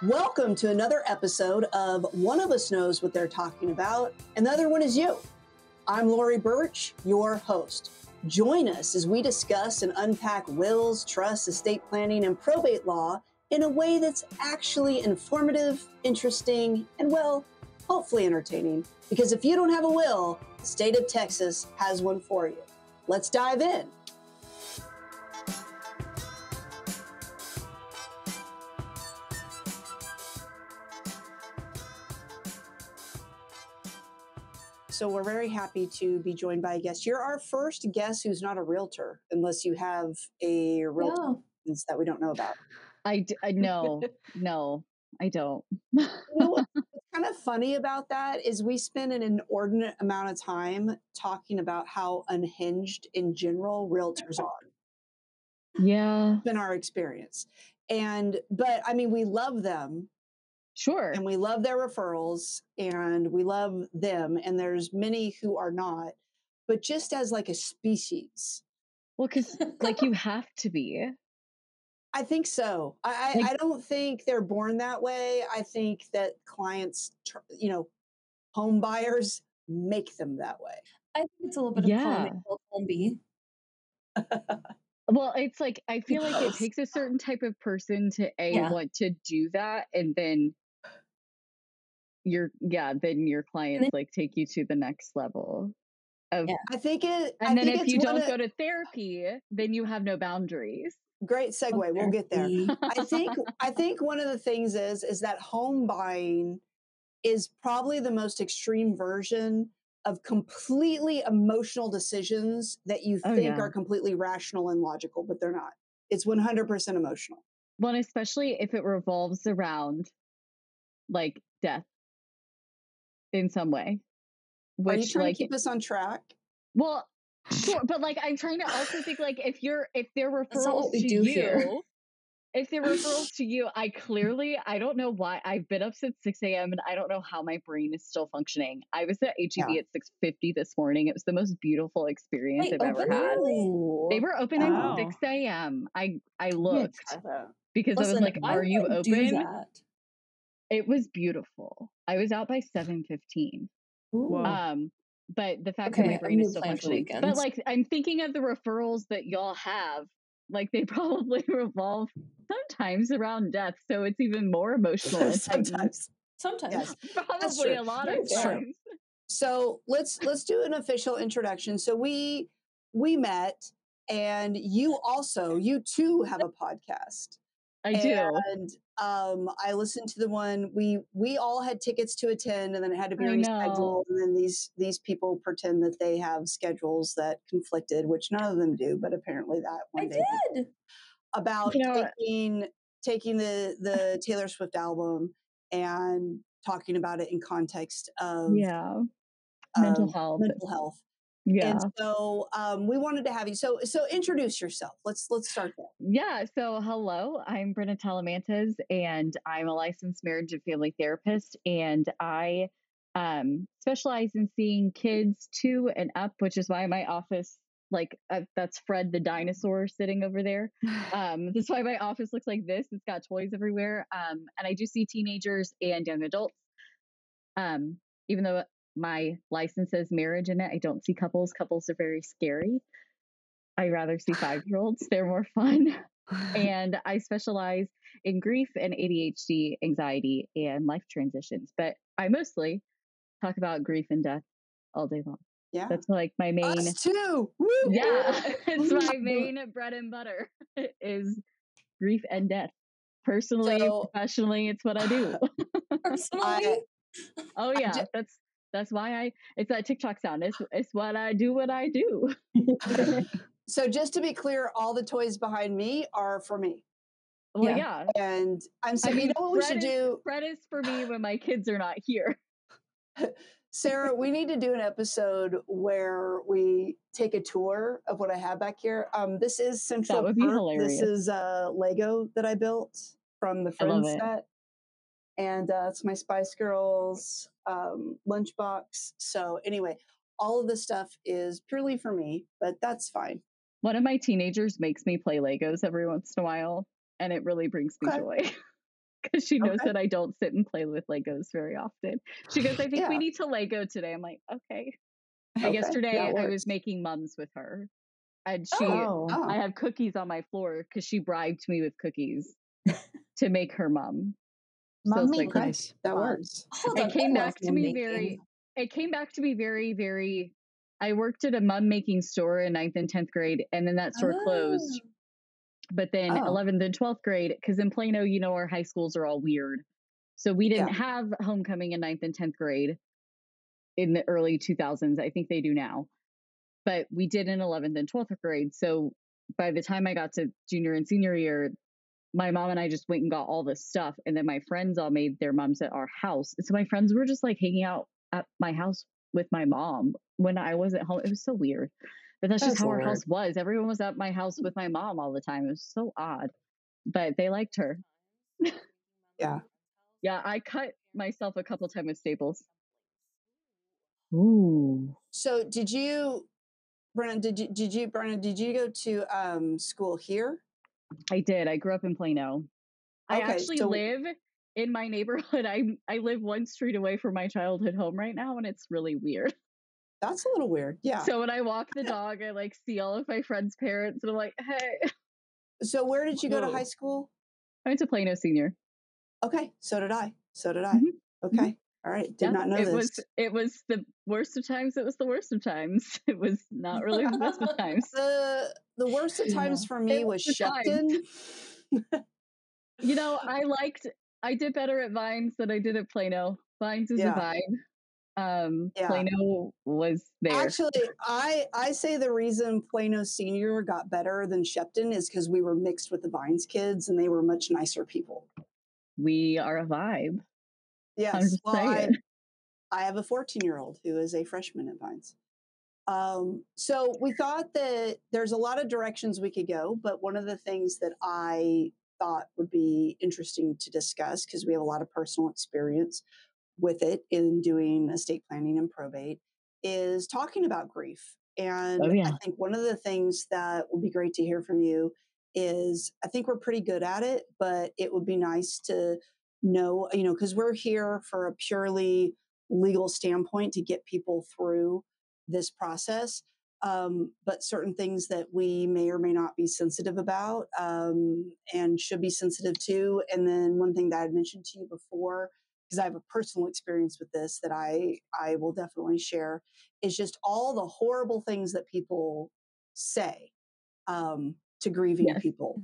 Welcome to another episode of One of Us Knows What They're Talking About, and the other one is you. I'm Lorie Burch, your host. Join us as we discuss and unpack wills, trusts, estate planning, and probate law in a way that's actually informative, interesting, and, well, hopefully entertaining. Because if you don't have a will, the state of Texas has one for you. Let's dive in. So we're very happy to be joined by a guest. You're our first guest who's not a realtor, unless you have a realtor that we don't know about. No, I don't. You know what's kind of funny about that is we spend an inordinate amount of time talking about how unhinged in general realtors are. Yeah. It's been our experience. But I mean, we love them. Sure. And we love their referrals and we love them. And there's many who are not, but just as like a species. Well, because like you have to be. I think so. I don't think they're born that way. I think that clients, home buyers make them that way. I think it's a little bit of column B. Well, it's like, I feel like it takes a certain type of person to want to do that. And then your clients like take you to the next level of, I think if you don't go to therapy, then you have no boundaries. Great segue. We'll get there. I think one of the things is that home buying is probably the most extreme version of completely emotional decisions that you think are completely rational and logical, but they're not. It's 100% emotional. Well, especially if it revolves around like death in some way. Are you trying to keep us on track? Well, sure, but like I'm trying to also think like if they're referrals to you, if they're referrals to you, I don't know why I've been up since 6 a.m. and I don't know how my brain is still functioning. I was at HEB at 6:50 this morning. It was the most beautiful experience I've ever had. They were open at 6 a.m. I looked because I was like, "Are you open?" It was beautiful. I was out by 7:15. But the fact that my brain is still functioning. But like I'm thinking of the referrals that y'all have, like they probably revolve sometimes around death, so it's even more emotional. Sometimes, yes. Probably a lot of times. So let's do an official introduction. So we met, and you too have a podcast. I do. And I listened to the one we all had tickets to attend, and then it had to be rescheduled. And then these people pretend that they have schedules that conflicted, which none of them do, but apparently that one did. About taking the Taylor Swift album and talking about it in context of mental health. Yeah. And so we wanted to have you. So introduce yourself. Let's start there. Yeah. So hello, I'm Bryna Talamantez, and I'm a licensed marriage and family therapist, and I specialize in seeing kids 2 and up, which is why my office, that's Fred the dinosaur sitting over there. That's why my office looks like this. It's got toys everywhere. And I do see teenagers and young adults. Even though my license says marriage in it, I don't see couples. Couples are very scary. I rather see 5-year-olds. They're more fun. And I specialize in grief and ADHD, anxiety, and life transitions. But I mostly talk about grief and death all day long. Yeah. That's like my main. Us too. Woo! Yeah. It's my main bread and butter is grief and death. Personally, professionally, it's what I do. Personally? Oh yeah. That's why it's that TikTok sound. It's what I do. So just to be clear, all the toys behind me are for me. Well, yeah. And you know what we should do? Fred is for me when my kids are not here. Sara, we need to do an episode where we take a tour of what I have back here. This is Central That would be hilarious. This is Lego that I built from the Friends set. And it's my Spice Girls lunchbox. So anyway, all of this stuff is purely for me, but that's fine. One of my teenagers makes me play Legos every once in a while, and it really brings me joy. because she knows Okay. that I don't sit and play with Legos very often. She goes, I think Yeah. we need to Lego today. I'm like, okay. And Okay, yesterday that I was works. making mums with her. And Oh. Oh, I have cookies on my floor because she bribed me with cookies to make her mum. So Mom it's like, making. nice. That fun. works. Hold It on. came I back love to mom me making. very, very, I worked at a mum making store in 9th and 10th grade, and then that store closed. Oh. But then Oh. 11th and 12th grade, because in Plano, you know, our high schools are all weird. So we didn't have homecoming in 9th and 10th grade in the early 2000s. I think they do now. But we did in 11th and 12th grade. So by the time I got to junior and senior year, my mom and I just went and got all this stuff. And then my friends all made their moms at our house. And so my friends were just like hanging out at my house with my mom when I wasn't home. It was so weird. But that's just how our house was. Everyone was at my house with my mom all the time. It was so odd. But they liked her. Yeah. Yeah, I cut myself a couple times with staples. Ooh. So did you, Bryna, did you go to school here? I did. I grew up in Plano. I Okay, actually live in my neighborhood. I live one street away from my childhood home right now, and it's really weird. That's a little weird. Yeah. So when I walk the dog, I like see all of my friends' parents, and I'm like, hey. So where did you go to high school? I went to Plano Senior. Okay, so did I. Mhm. Okay. All right. Did not know this. It was the worst of times. It was the worst of times. It was not really the best of times. The worst of times for me was Shepton. You know, I did better at Vines than I did at Plano. Vines is a vibe. Plano was there. Actually, I say the reason Plano Senior got better than Shepton is because we were mixed with the Vines kids and they were much nicer people. We are a vibe. Yes. Well, I have a 14-year-old who is a freshman at Vines. So we thought that there's a lot of directions we could go, but one of the things that I thought would be interesting to discuss, because we have a lot of personal experience with it in doing estate planning and probate, is talking about grief. And I think one of the things that would be great to hear from you is, I think we're pretty good at it, but it would be nice to know, you know, because we're here for a purely legal standpoint to get people through this process. But certain things that we may or may not be sensitive about and should be sensitive to. And then one thing that I mentioned to you before, because I have a personal experience with this that I will definitely share, is just all the horrible things that people say to grieving people.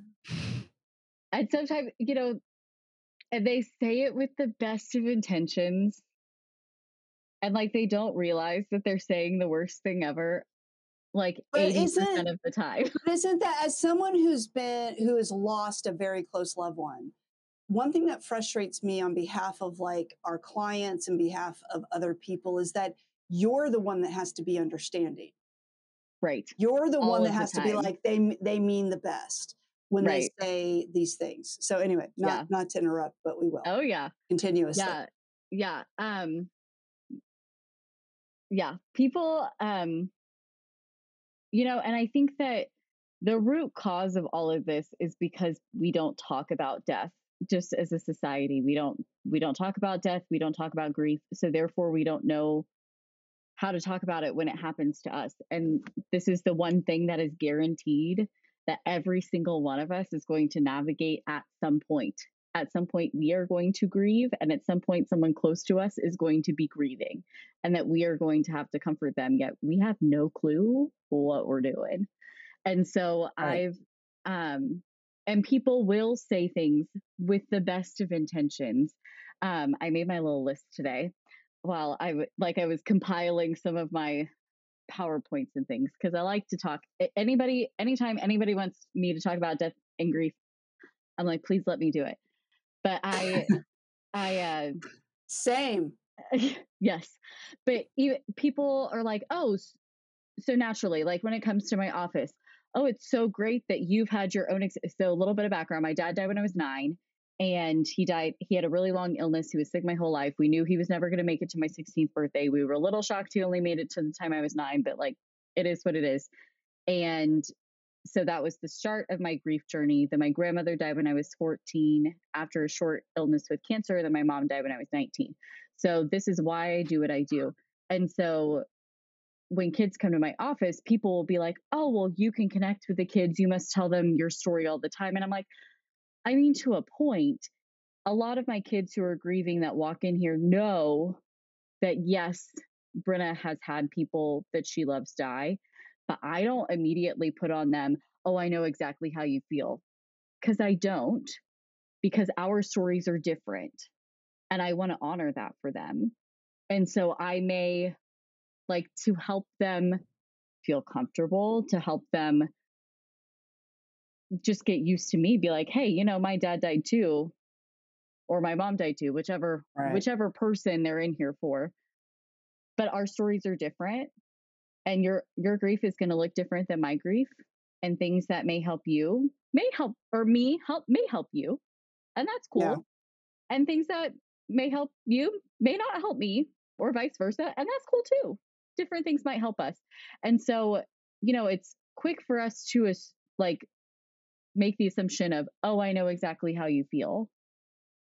And sometimes, you know, and they say it with the best of intentions. And like they don't realize that they're saying the worst thing ever, like 80% of the time. But isn't that, as someone who has lost a very close loved one thing that frustrates me on behalf of like our clients and behalf of other people is that you're the one that has to be understanding. Right. You're the one that has to be like, they mean the best when they say these things. So anyway, not to interrupt, but we will. Oh yeah. Continuously. Yeah. Yeah. People, you know, and I think that the root cause of all of this is because we don't talk about death. Just as a society, we don't talk about death. We don't talk about grief. So therefore we don't know how to talk about it when it happens to us. And this is the one thing that is guaranteed, that every single one of us is going to navigate at some point. At some point we are going to grieve, and at some point someone close to us is going to be grieving, and that we are going to have to comfort them, yet we have no clue what we're doing. And so and people will say things with the best of intentions. I made my little list today while I was compiling some of my PowerPoints and things, because I like to talk. Anytime anybody wants me to talk about death and grief, I'm like, please let me do it. But same. Yes. But people are like, oh, so naturally, like when it comes to my office, oh, it's so great that you've had your own. So a little bit of background. My dad died when I was 9, and he had a really long illness. He was sick my whole life. We knew he was never going to make it to my 16th birthday. We were a little shocked he only made it to the time I was 9, but like, it is what it is. And so that was the start of my grief journey. Then my grandmother died when I was 14 after a short illness with cancer. Then my mom died when I was 19. So this is why I do what I do. And so when kids come to my office, people will be like, oh, well, you can connect with the kids. You must tell them your story all the time. And I'm like, I mean, to a point. A lot of my kids who are grieving that walk in here know that, yes, Bryna has had people that she loves die, but I don't immediately put on them, oh, I know exactly how you feel. Because I don't, because our stories are different. And I want to honor that for them. And so I may like to help them feel comfortable, to help them just get used to me, be like, hey, you know, my dad died too, or my mom died too, whichever person they're in here for. But our stories are different, and your grief is going to look different than my grief, and things that may help you may help you, and that's cool. Yeah. And things that may help you may not help me, or vice versa, and that's cool too. Different things might help us. And so, you know, it's quick for us to like make the assumption of, oh, I know exactly how you feel.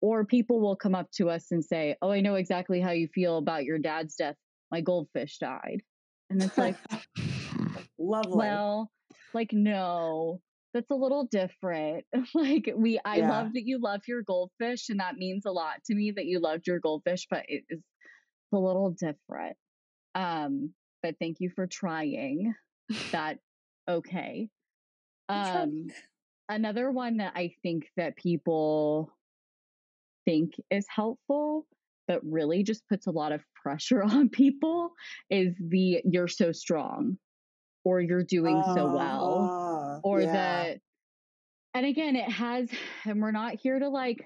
Or people will come up to us and say, oh, I know exactly how you feel about your dad's death. My goldfish died. And it's like, lovely. Well, like, no, that's a little different. Like I love that you love your goldfish, and that means a lot to me that you loved your goldfish, but it is a little different. But thank you for trying that. Okay. Another one that I think that people think is helpful, but really just puts a lot of pressure on people is the you're so strong, or you're doing so well, or and again, it has, and we're not here to like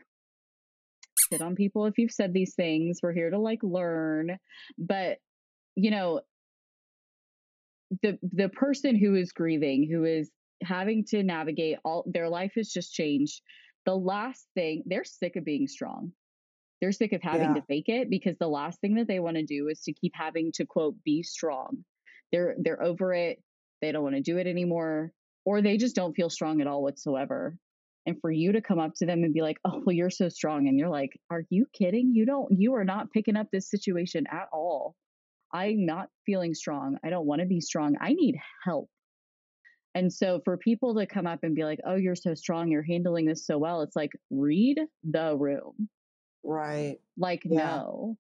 sit on people if you've said these things. We're here to like learn, but you know, the person who is grieving, who is having to navigate all their life has just changed. The last thing, they're sick of being strong. They're sick of having to fake it, because the last thing that they want to do is to keep having to, quote, be strong. They're over it. They don't want to do it anymore, or they just don't feel strong at all whatsoever. And for you to come up to them and be like, oh, well, you're so strong. And you're like, are you kidding? You are not picking up this situation at all. I'm not feeling strong. I don't want to be strong. I need help. And so for people to come up and be like, oh, you're so strong, you're handling this so well, it's like, read the room. Right. Like, no.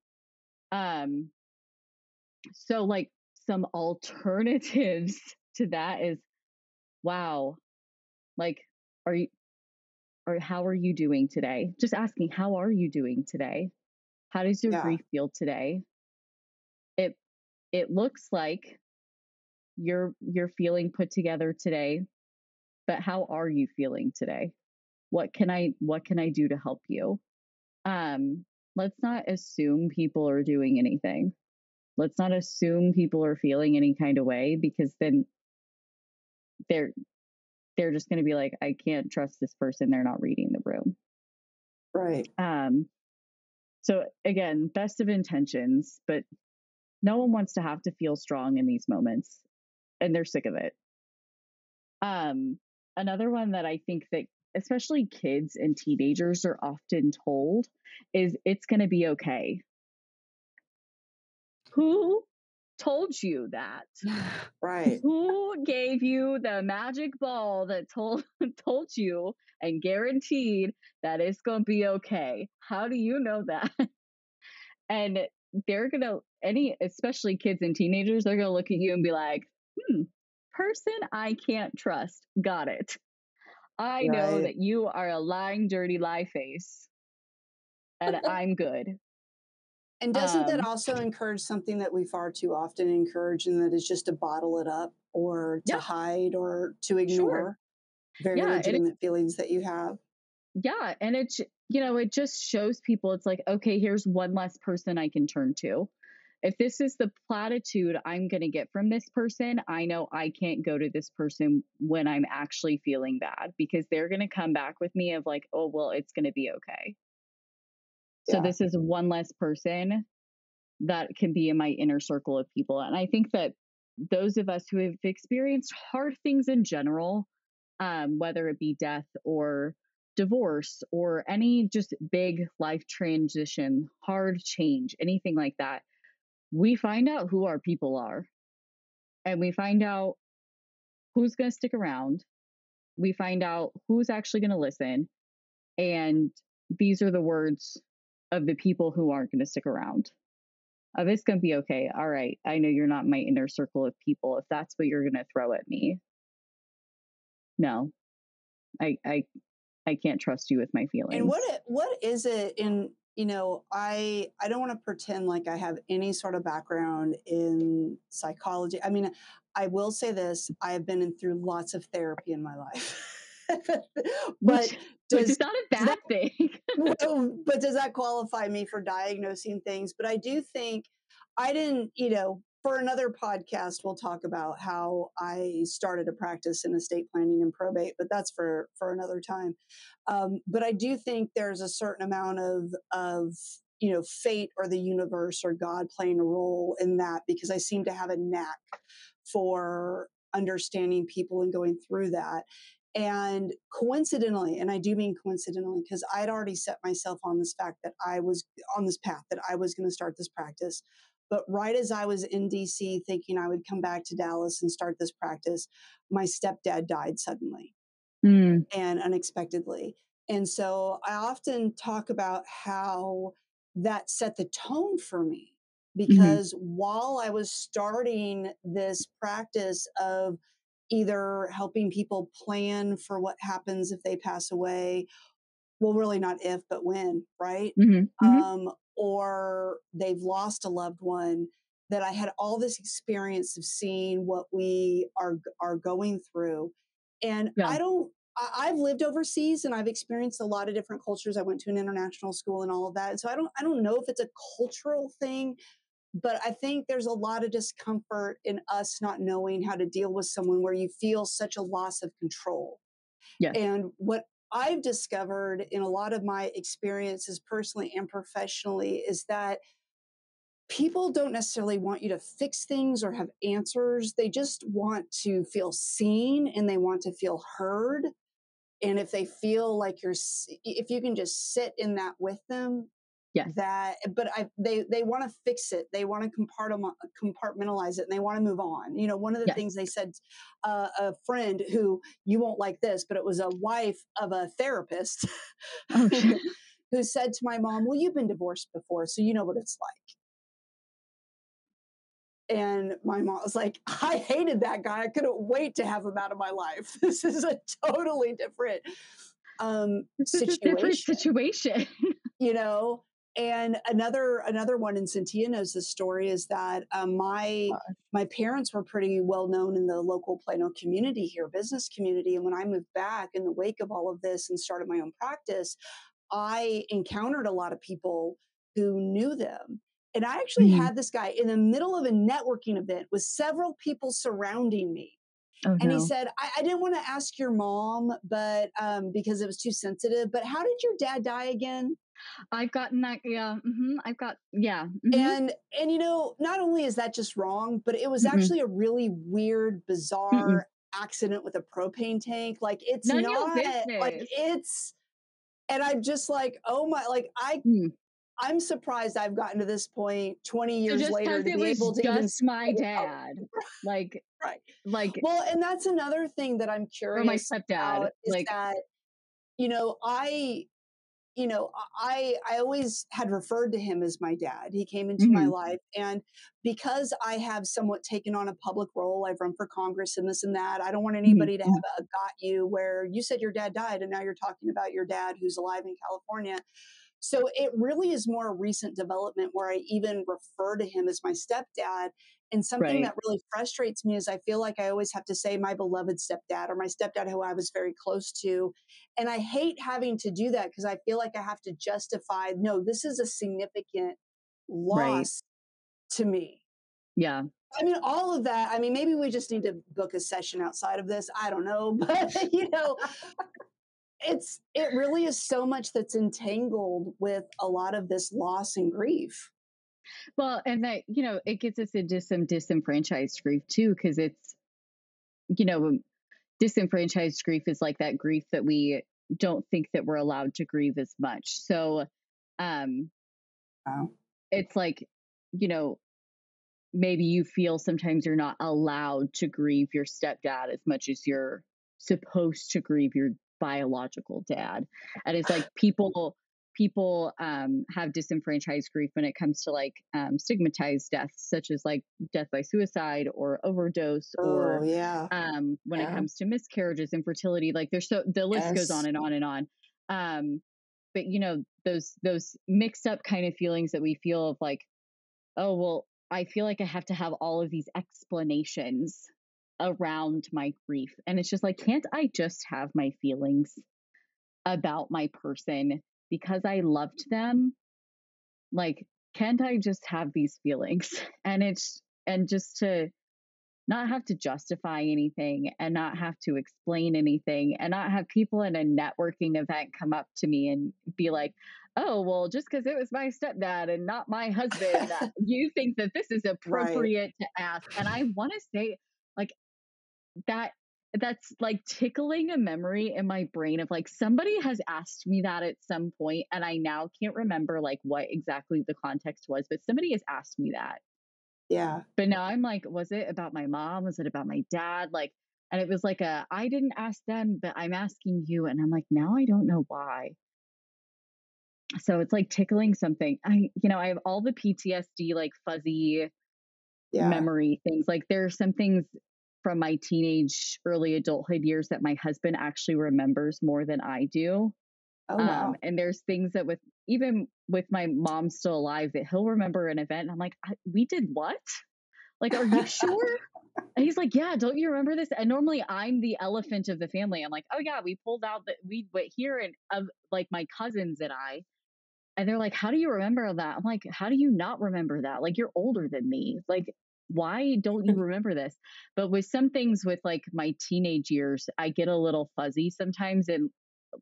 So like some alternatives to that is, wow, like, how are you doing today? Just asking, how are you doing today? How does your grief feel today? It looks like you're feeling put together today, but how are you feeling today? What can I do to help you? Let's not assume people are doing anything. Let's not assume people are feeling any kind of way, because then they're just going to be like, I can't trust this person. They're not reading the room. Right. So again, best of intentions, but no one wants to have to feel strong in these moments, and they're sick of it. Another one that I think that especially kids and teenagers are often told is, it's going to be okay. Who told you that? Right. Who gave you the magic ball that told you and guaranteed that it's going to be okay? How do you know that? And they're going to, especially kids and teenagers, they're going to look at you and be like, person I can't trust. Got it. I know that you are a lying, dirty lie face, and I'm good. And doesn't that also encourage something that we far too often encourage, and that is just to bottle it up, or to hide, or to ignore very legitimate feelings that you have? Yeah. And it just shows people, it's like, okay, here's one less person I can turn to. If this is the platitude I'm going to get from this person, I know I can't go to this person when I'm actually feeling bad, because they're going to come back with me of like, oh, well, it's going to be okay. So this is one less person that can be in my inner circle of people. And I think that those of us who have experienced hard things in general, whether it be death or divorce or any just big life transition, hard change, anything like that, we find out who our people are, and we find out who's going to stick around. We find out who's actually going to listen. And these are the words of the people who aren't going to stick around. Of it's going to be okay. All right. I know you're not my inner circle of people. If that's what you're going to throw at me, no, I can't trust you with my feelings. And what is it in, I don't want to pretend like I have any sort of background in psychology. I mean, I will say this, I have been through lots of therapy in my life. Which is not a bad thing. But does that qualify me for diagnosing things? But I do think I didn't, for another podcast, we'll talk about how I started a practice in estate planning and probate, but that's for another time. But I do think there's a certain amount of fate or the universe or God playing a role in that, because I seem to have a knack for understanding people and going through that. And coincidentally, and I do mean coincidentally, because I'd already set myself on this fact that I was on this path, that I was going to start this practice. But right as I was in DC thinking I would come back to Dallas and start this practice, my stepdad died suddenly and unexpectedly. And so I often talk about how that set the tone for me, because while I was starting this practice of either helping people plan for what happens if they pass away, well, really not if, but when, right? Or they've lost a loved one, that I had all this experience of seeing what we are going through. And I've lived overseas and I've experienced a lot of different cultures. I went to an international school and all of that. And so I don't know if it's a cultural thing, but I think there's a lot of discomfort in us not knowing how to deal with someone where you feel such a loss of control. Yes. And what I've discovered in a lot of my experiences personally and professionally is that people don't necessarily want you to fix things or have answers. They just want to feel seen and they want to feel heard. And if they feel like if you can just sit in that with them, they want to fix it. They want to compartmentalize it and they want to move on. One of the things they said, a friend who, you won't like this, but it was a wife of a therapist who said to my mom, well, you've been divorced before, so you know what it's like. And my mom was like, I hated that guy. I couldn't wait to have him out of my life. This is a totally different situation. And another one, and Cyntia knows this story, is that my parents were pretty well known in the local Plano community here, business community. And when I moved back in the wake of all of this and started my own practice, I encountered a lot of people who knew them. And I actually had this guy in the middle of a networking event with several people surrounding me. He said, I didn't want to ask your mom, but because it was too sensitive, but how did your dad die again? I've gotten that. Yeah. And not only is that just wrong, but it was actually a really weird, bizarre accident with a propane tank. Like it's None not like it's, and I'm just like, oh my, like I'm surprised I've gotten to this point 20 years later to be able to even my dad. Like, right. Well, and that's another thing that I'm curious or my stepdad about is that, I always had referred to him as my dad. He came into my life. And because I have somewhat taken on a public role, I've run for Congress and this and that. I don't want anybody to have a got you where you said your dad died and now you're talking about your dad who's alive in California. So it really is more a recent development where I even refer to him as my stepdad. And something that really frustrates me is I feel like I always have to say my beloved stepdad or my stepdad who I was very close to. And I hate having to do that because I feel like I have to justify, no, this is a significant loss to me. Yeah. I mean, all of that. I mean, maybe we just need to book a session outside of this. I don't know. But, it really is so much that's entangled with a lot of this loss and grief. Well, and that, it gets us into some disenfranchised grief too, because it's, disenfranchised grief is like that grief that we don't think that we're allowed to grieve as much. So, Wow. it's like, maybe you feel sometimes you're not allowed to grieve your stepdad as much as you're supposed to grieve your biological dad. And it's like people have disenfranchised grief when it comes to like stigmatized deaths, such as like death by suicide or overdose, or yeah. when it comes to miscarriages, infertility, like the list goes on and on and on. But those mixed up kind of feelings that we feel of like, oh, well, I feel like I have to have all of these explanations around my grief. And it's just like, can't I just have my feelings about my person because I loved them? Like, can't I just have these feelings? And just to not have to justify anything and not have to explain anything and not have people in a networking event come up to me and be like, oh, well, just because it was my stepdad and not my husband, that you think that this is appropriate to ask. And I want to say like that's like tickling a memory in my brain of like, somebody has asked me that at some point, and I now can't remember like what exactly the context was, but somebody has asked me that. Yeah. But now I'm like, was it about my mom? Was it about my dad? Like, and it was like I didn't ask them, but I'm asking you. And I'm like, now I don't know why. So it's like tickling something. I have all the PTSD, like fuzzy memory things. Like there are some things from my teenage, early adulthood years that my husband actually remembers more than I do. Oh, wow. And there's things that even with my mom still alive, that he'll remember an event. And I'm like, we did what? Like, are you sure? And he's like, yeah, don't you remember this? And normally I'm the elephant of the family. I'm like, oh yeah, we pulled out that we went here, and of like my cousins and I. And they're like, how do you remember that? I'm like, how do you not remember that? Like, you're older than me. Like, why don't you remember this? But with some things with like my teenage years, I get a little fuzzy sometimes. And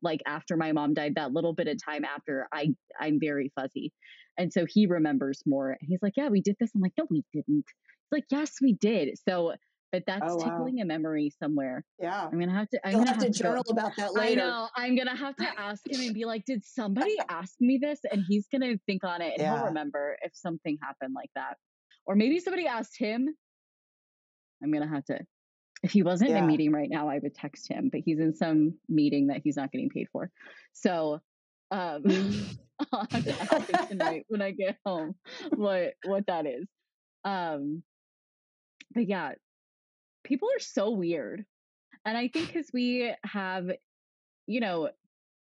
like after my mom died, that little bit of time after, I'm very fuzzy. And so he remembers more. And he's like, yeah, we did this. I'm like, no, we didn't. He's like, yes, we did. So, but that's tickling a memory somewhere. Yeah. I'm gonna have to. You'll have to journal about that later. I know. I'm gonna have to ask him and be like, "Did somebody ask me this?" And he's gonna think on it, and he'll remember if something happened like that, or maybe somebody asked him. I'm gonna have to. If he wasn't in a meeting right now, I would text him, but he's in some meeting that he's not getting paid for. So, I'll have to ask him tonight when I get home what that is. But yeah, people are so weird. And I think because we have,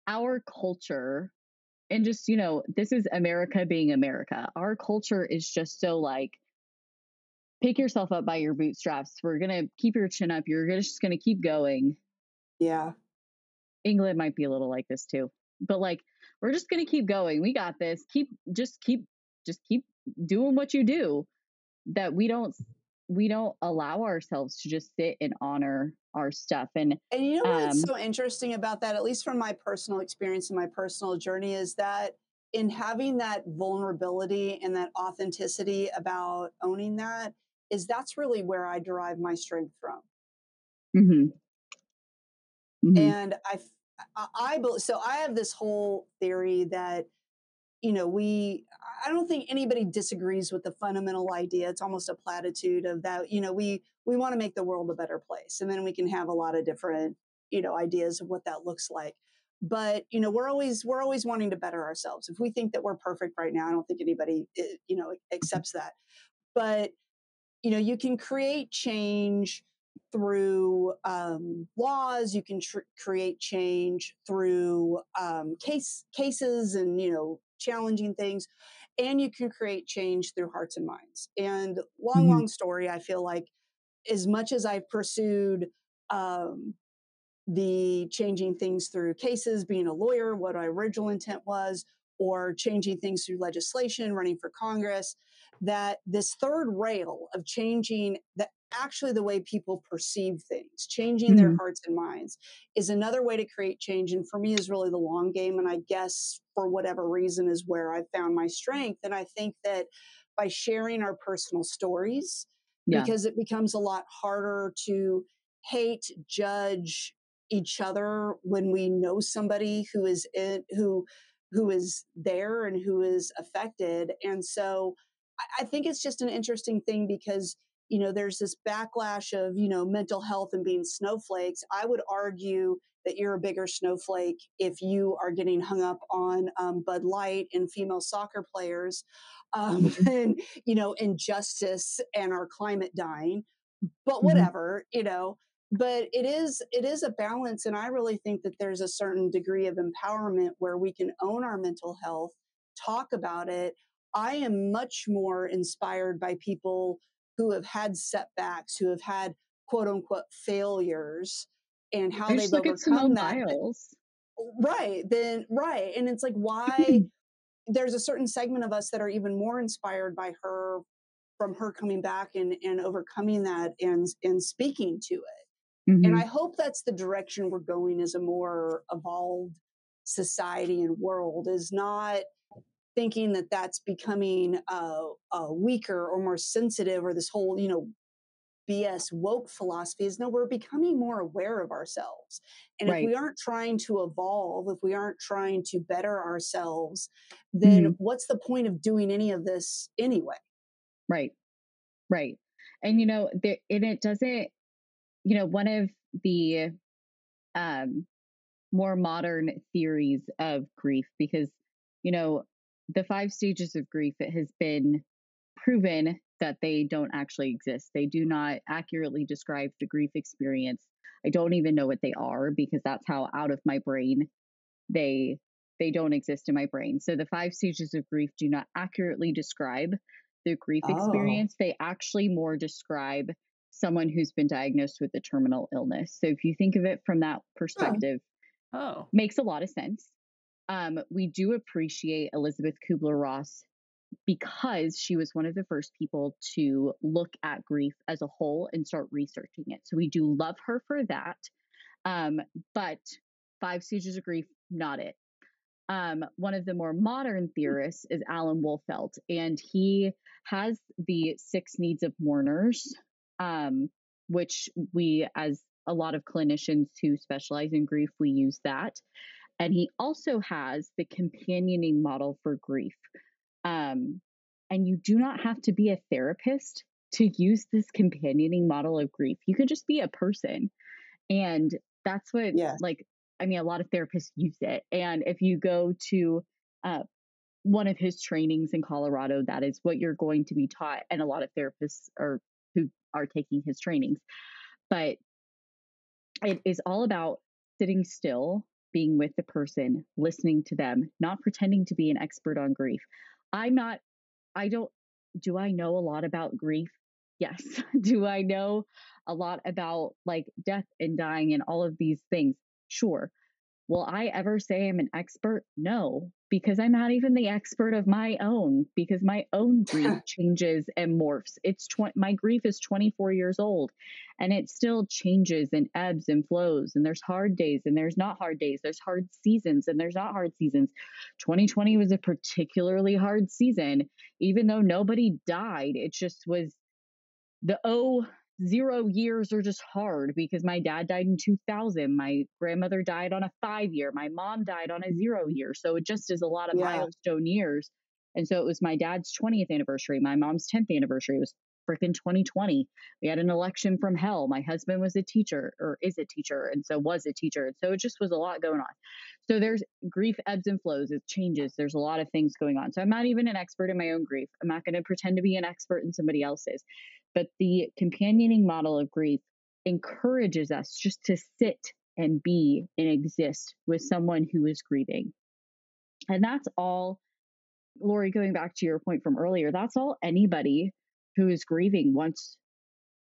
our culture, and just, this is America being America. Our culture is just so like, pick yourself up by your bootstraps. We're going to keep your chin up. You're just going to keep going. Yeah. England might be a little like this too, but like, we're just going to keep going. We got this. Just keep doing what you do. That we don't allow ourselves to just sit and honor our stuff. And you know what's so interesting about that, at least from my personal experience and my personal journey, is that in having that vulnerability and that authenticity about owning that's really where I derive my strength from. Mm-hmm. And so I have this whole theory that, I don't think anybody disagrees with the fundamental idea. It's almost a platitude of that, we want to make the world a better place. And then we can have a lot of different, ideas of what that looks like. But, we're always wanting to better ourselves. If we think that we're perfect right now, I don't think anybody, accepts that. But, you can create change through laws. You can create change through cases and, challenging things, and you can create change through hearts and minds. And long story, I feel like as much as I've pursued the changing things through cases, being a lawyer, what my original intent was, or changing things through legislation, running for Congress, that this third rail of changing actually the way people perceive things, changing their hearts and minds, is another way to create change. And for me is really the long game. And I guess for whatever reason is where I found my strength. And I think that by sharing our personal stories, Yeah. because it becomes a lot harder to hate, judge each other when we know somebody who is who is there and who is affected. And so I think it's just an interesting thing because, you know, there's this backlash of, you know, mental health and being snowflakes. I would argue that you're a bigger snowflake if you are getting hung up on Bud Light and female soccer players, and, you know, injustice and our climate dying. But Mm-hmm. whatever, you know. But it is a balance, and I really think that there's a certain degree of empowerment where we can own our mental health, talk about it. I am much more inspired by people who have had setbacks, who have had quote unquote failures, and how Just they've look at overcome Simone that. Biles. Right. Then, right. And it's like, why there's a certain segment of us that are even more inspired by her, from her coming back and overcoming that and speaking to it. And I hope that's the direction we're going as a more evolved society and world, is not thinking that that's becoming weaker or more sensitive, or this whole, you know, BS woke philosophy. Is no, we're becoming more aware of ourselves. And if Right. we aren't trying to evolve, if we aren't trying to better ourselves, then Mm-hmm. what's the point of doing any of this anyway? Right. Right. And, you know, and it doesn't, you know, one of the more modern theories of grief, because, you know, the 5 stages of grief, it has been proven that they don't actually exist. They do not accurately describe the grief experience. I don't even know what they are, because that's how out of my brain they don't exist in my brain. So the 5 stages of grief do not accurately describe the grief experience. They actually more describe someone who's been diagnosed with a terminal illness. So if you think of it from that perspective, makes a lot of sense. We do appreciate Elizabeth Kubler-Ross because she was one of the first people to look at grief as a whole and start researching it. So we do love her for that. But 5 stages of grief, not it. One of the more modern theorists is Alan Wolfelt, and he has the 6 needs of mourners, which we, as a lot of clinicians who specialize in grief, we use that. And he also has the companioning model for grief. And you do not have to be a therapist to use this companioning model of grief. You can just be a person. And that's what, like, I mean, a lot of therapists use it. And if you go to one of his trainings in Colorado, that is what you're going to be taught. And a lot of therapists who are taking his trainings. But it is all about sitting still, being with the person, listening to them, not pretending to be an expert on grief. Do I know a lot about grief? Yes. Do I know a lot about like death and dying and all of these things? Sure. Will I ever say I'm an expert? No, because I'm not even the expert of my own, because my own grief changes and morphs. My grief is 24 years old and it still changes and ebbs and flows. And there's hard days and there's not hard days. There's hard seasons and there's not hard seasons. 2020 was a particularly hard season, even though nobody died. It just was the 0 years are just hard, because my dad died in 2000. My grandmother died on a 5-year. My mom died on a 0 year. So it just is a lot of milestone years. And so it was my dad's 20th anniversary. My mom's 10th anniversary. It was freaking 2020. We had an election from hell. My husband was a teacher, or is a teacher, and so was a teacher. And so it just was a lot going on. So there's grief ebbs and flows. It changes. There's a lot of things going on. So I'm not even an expert in my own grief. I'm not going to pretend to be an expert in somebody else's. But the companioning model of grief encourages us just to sit and be and exist with someone who is grieving. And that's all, Lorie, going back to your point from earlier, that's all anybody who is grieving wants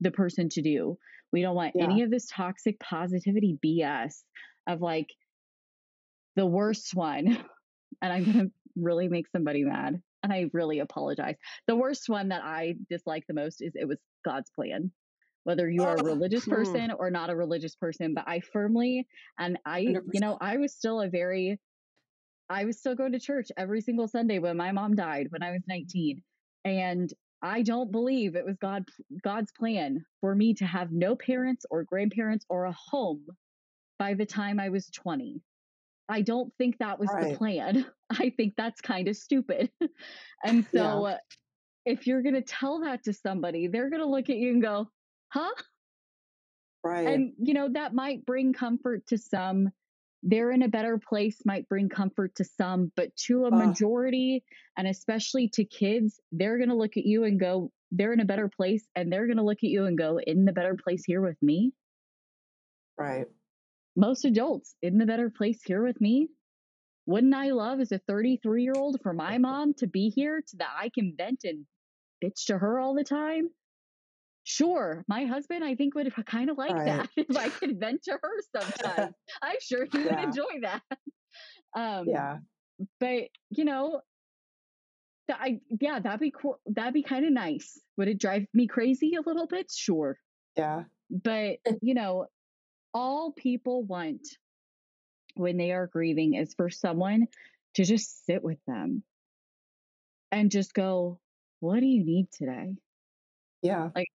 the person to do. We don't want any of this toxic positivity BS of like the worst one. And I'm going to really make somebody mad. And I really apologize. The worst one that I dislike the most is it was God's plan. Whether you are a religious person or not a religious person, but I firmly, and I 100%. you know, I was still going to church every single Sunday when my mom died when I was 19. And I don't believe it was God's plan for me to have no parents or grandparents or a home by the time I was 20. I don't think that was the plan. I think that's kind of stupid. And so if you're going to tell that to somebody, they're going to look at you and go, huh? Right. And, that might bring comfort to some. They're in a better place might bring comfort to some, but to a majority, and especially to kids, they're going to look at you and go, they're in a better place. And they're going to look at you and go, in the better place here with me. Right. Most adults in the better place here with me. Wouldn't I love as a 33-year-old for my mom to be here so that I can vent and bitch to her all the time? Sure. My husband, I think, would kind of like that if I could vent to her sometimes. I'm sure he would enjoy that. But, that'd be cool. That'd be kind of nice. Would it drive me crazy a little bit? Sure. Yeah. But, all people want when they are grieving is for someone to just sit with them and just go, what do you need today? Yeah. Like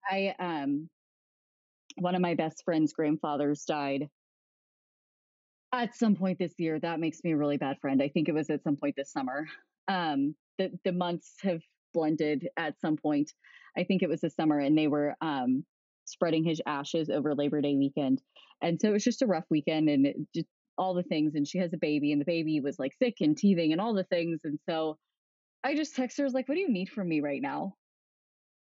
one of my best friend's grandfathers died at some point this year. That makes me a really bad friend. I think it was at some point this summer. The months have blended at some point. I think it was this summer, and they were spreading his ashes over Labor Day weekend. And so it was just a rough weekend, and just all the things. And she has a baby, and the baby was like sick and teething and all the things. And so I just texted her, I was like, what do you need from me right now?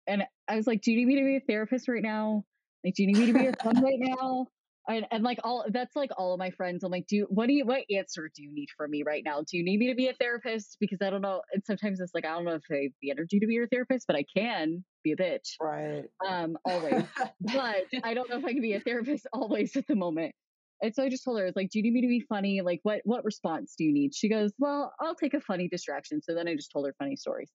And I was like, do you need me to be a therapist right now? Like, do you need me to be your friend right now? And like that's like all of my friends. I'm like, what answer do you need from me right now? Do you need me to be a therapist? Because I don't know. And sometimes it's like, I don't know if I have the energy to be your therapist, but I can be a bitch. Right. Always. But I don't know if I can be a therapist always at the moment. And so I just told her, I was like, do you need me to be funny? Like, what response do you need? She goes, well, I'll take a funny distraction. So then I just told her funny stories.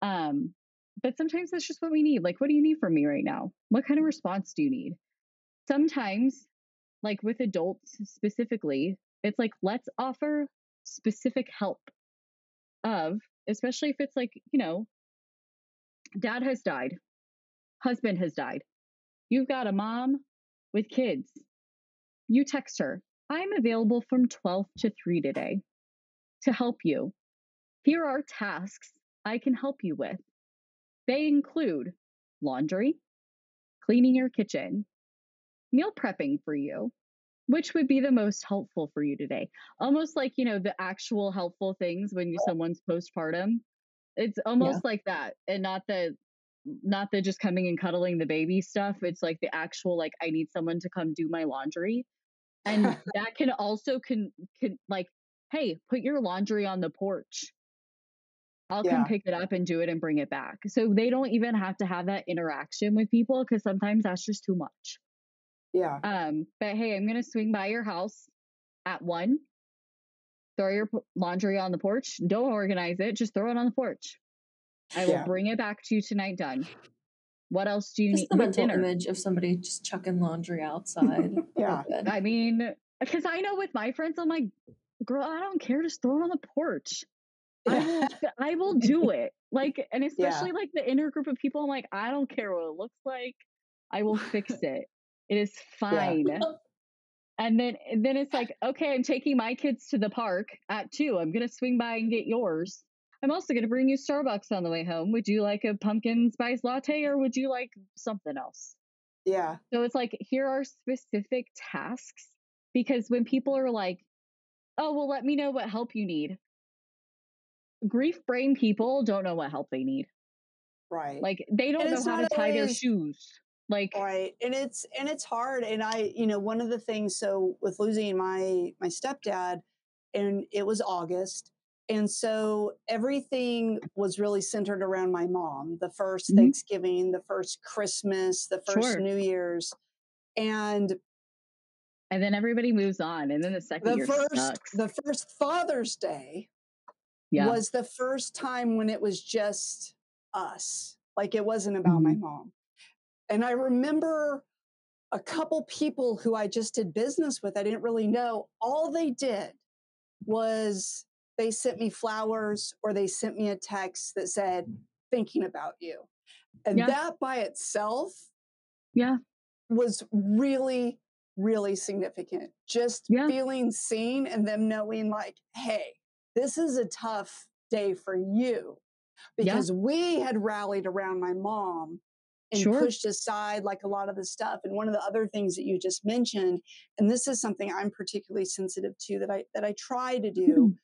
But sometimes that's just what we need. Like, what do you need from me right now? What kind of response do you need? Sometimes, like with adults specifically, it's like, let's offer specific help especially if it's like, dad has died, husband has died. You've got a mom with kids. You text her, I'm available from 12 to 3 today to help you. Here are tasks I can help you with. They include laundry, cleaning your kitchen, meal prepping for you, which would be the most helpful for you today. Almost like, the actual helpful things when someone's postpartum. It's almost like that, and not the just coming and cuddling the baby stuff. It's like the actual, like, I need someone to come do my laundry. And that can also can like, hey, put your laundry on the porch. I'll come pick it up and do it and bring it back. So they don't even have to have that interaction with people, because sometimes that's just too much. Yeah. But hey, I'm going to swing by your house at 1. Throw your laundry on the porch. Don't organize it. Just throw it on the porch. I will bring it back to you tonight done. What else do you need? The mental image of somebody just chucking laundry outside. I mean, because I know with my friends, I'm like, girl, I don't care. Just throw it on the porch. I will do it. Like, and especially like the inner group of people, I'm like, I don't care what it looks like. I will fix it. It is fine. And then it's like, okay, I'm taking my kids to the park at 2. I'm going to swing by and get yours. I'm also going to bring you Starbucks on the way home. Would you like a pumpkin spice latte, or would you like something else? Yeah. So it's like, here are specific tasks, because when people are like, oh, well, let me know what help you need. Grief brain people don't know what help they need. Right. Like, they don't know how to tie their shoes. Like, right. And it's hard. And one of the things, so with losing my stepdad, and it was August. And so everything was really centered around my mom, the first Thanksgiving, the first Christmas, the first New Year's. And then everybody moves on. And then the second year sucks. The first Father's Day was the first time when it was just us. Like, it wasn't about my mom. And I remember a couple people who I just did business with, I didn't really know. All they did was they sent me flowers, or they sent me a text that said, thinking about you. And Yeah. that by itself Yeah. was really, really significant. Just Yeah. feeling seen and them knowing like, hey, this is a tough day for you, Yeah. because we had rallied around my mom and Sure. pushed aside like a lot of the stuff. And one of the other things that you just mentioned, and this is something I'm particularly sensitive to that I try to do, Mhm.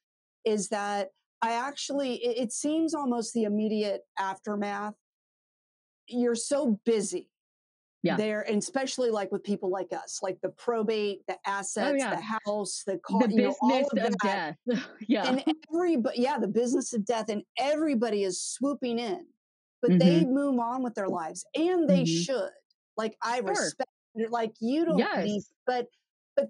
is that I actually, it seems almost the immediate aftermath. You're so busy Yeah. there, and especially like with people like us, like the probate, the Oh, assets, yeah. the house, the car, The all business of of that. death. Yeah. And everybody, yeah, the business of death, and everybody is swooping in, but they Mhm. move on with their lives, and they Mhm. should. Like, I Sure. respect it. Like, you don't need, Yes. but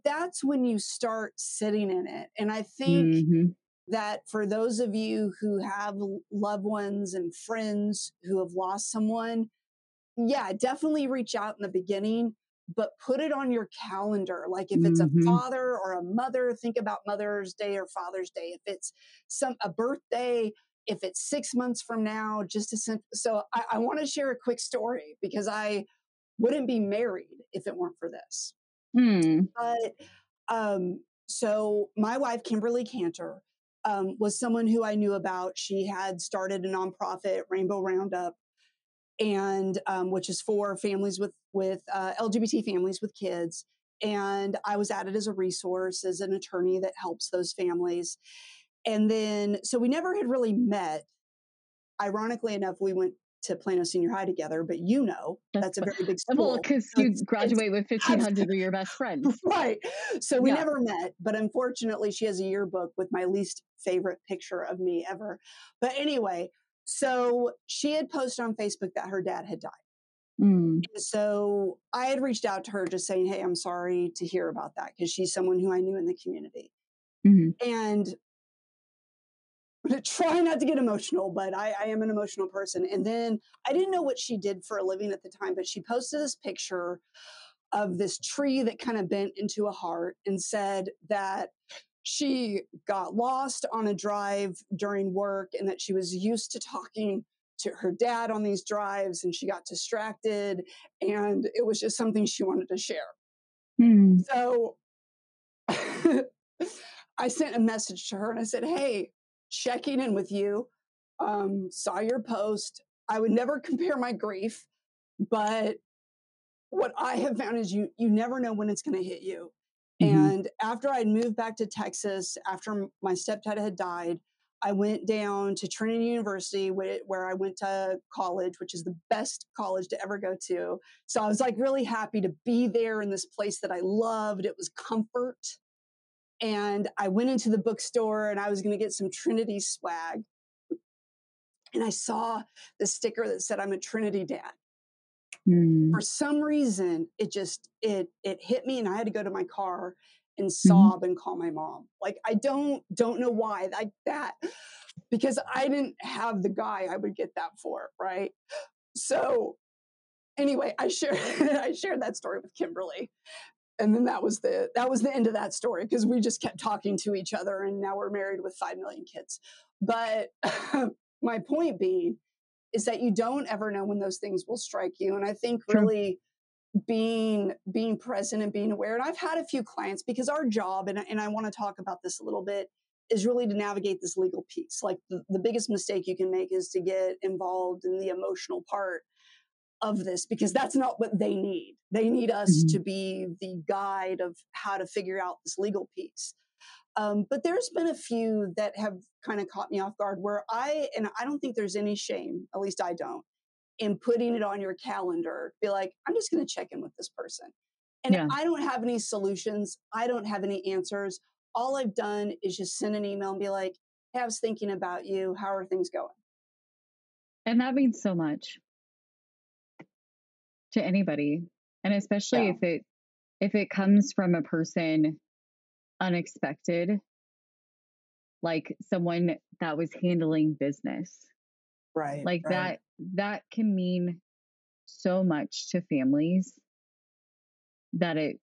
that's when you start sitting in it. And I think Mhm. that for those of you who have loved ones and friends who have lost someone, yeah, definitely reach out in the beginning, but put it on your calendar. Like if it's a Mhm. father or a mother, think about Mother's Day or Father's Day. If it's a birthday, if it's 6 months from now, just to so I want to share a quick story because I wouldn't be married if it weren't for this. Hmm. But so my wife, Kimberly Cantor, was someone who I knew about. She had started a nonprofit, Rainbow Roundup, and which is for families with LGBT families with kids. And I was added as a resource as an attorney that helps those families. And then, so we never had really met. Ironically enough, we went to Plano Senior High together, but That's that's a very big well, school. because So you it's graduate with 1,500 of your best friends. right. So we Yeah. never met, but unfortunately, she has a yearbook with my least favorite picture of me ever. But anyway, so she had posted on Facebook that her dad had died. Mm. So I had reached out to her just saying, hey, I'm sorry to hear about that, because she's someone who I knew in the community. Mhm. And I'm going to try not to get emotional, but I am an emotional person. And then I didn't know what she did for a living at the time, but she posted this picture of this tree that kind of bent into a heart and said that she got lost on a drive during work and that she was used to talking to her dad on these drives and she got distracted, and it was just something she wanted to share. Mm. So I sent a message to her and I said, hey, checking in with you. Saw your post. I would never compare my grief, but what I have found is you never know when it's going to hit you. Mhm. And after I'd moved back to Texas, after my stepdad had died, I went down to Trinity University, where I went to college, which is the best college to ever go to. So I was like really happy to be there in this place that I loved. It was comfort. And I went into the bookstore and I was going to get some Trinity swag. And I saw the sticker that said, I'm a Trinity dad. Mm. For some reason, it hit me, and I had to go to my car and Mhm. sob and call my mom. Like, I don't know why like that, because I didn't have the guy I would get that for, right? So anyway, I shared I shared that story with Kimberly, and then that was the end of that story, because we just kept talking to each other, and now we're married with 5 million kids. But my point being is that you don't ever know when those things will strike you, and I think True. really being present and being aware. And I've had a few clients, because our job, and I want to talk about this a little bit, is really to navigate this legal piece. Like the biggest mistake you can make is to get involved in the emotional part of this, because that's not what they need. They need us to Mhm. be the guide of how to figure out this legal piece. But there's been a few that have kind of caught me off guard, where and I don't think there's any shame, at least I don't, in putting it on your calendar. Be like, I'm just going to check in with this person. And Yeah. I don't have any solutions. I don't have any answers. All I've done is just send an email and be like, hey, I was thinking about you. How are things going? And that means so much to anybody. And especially Yeah. if it comes from a person unexpected, like someone that was handling business. Right. Like Right. that can mean so much to families, that it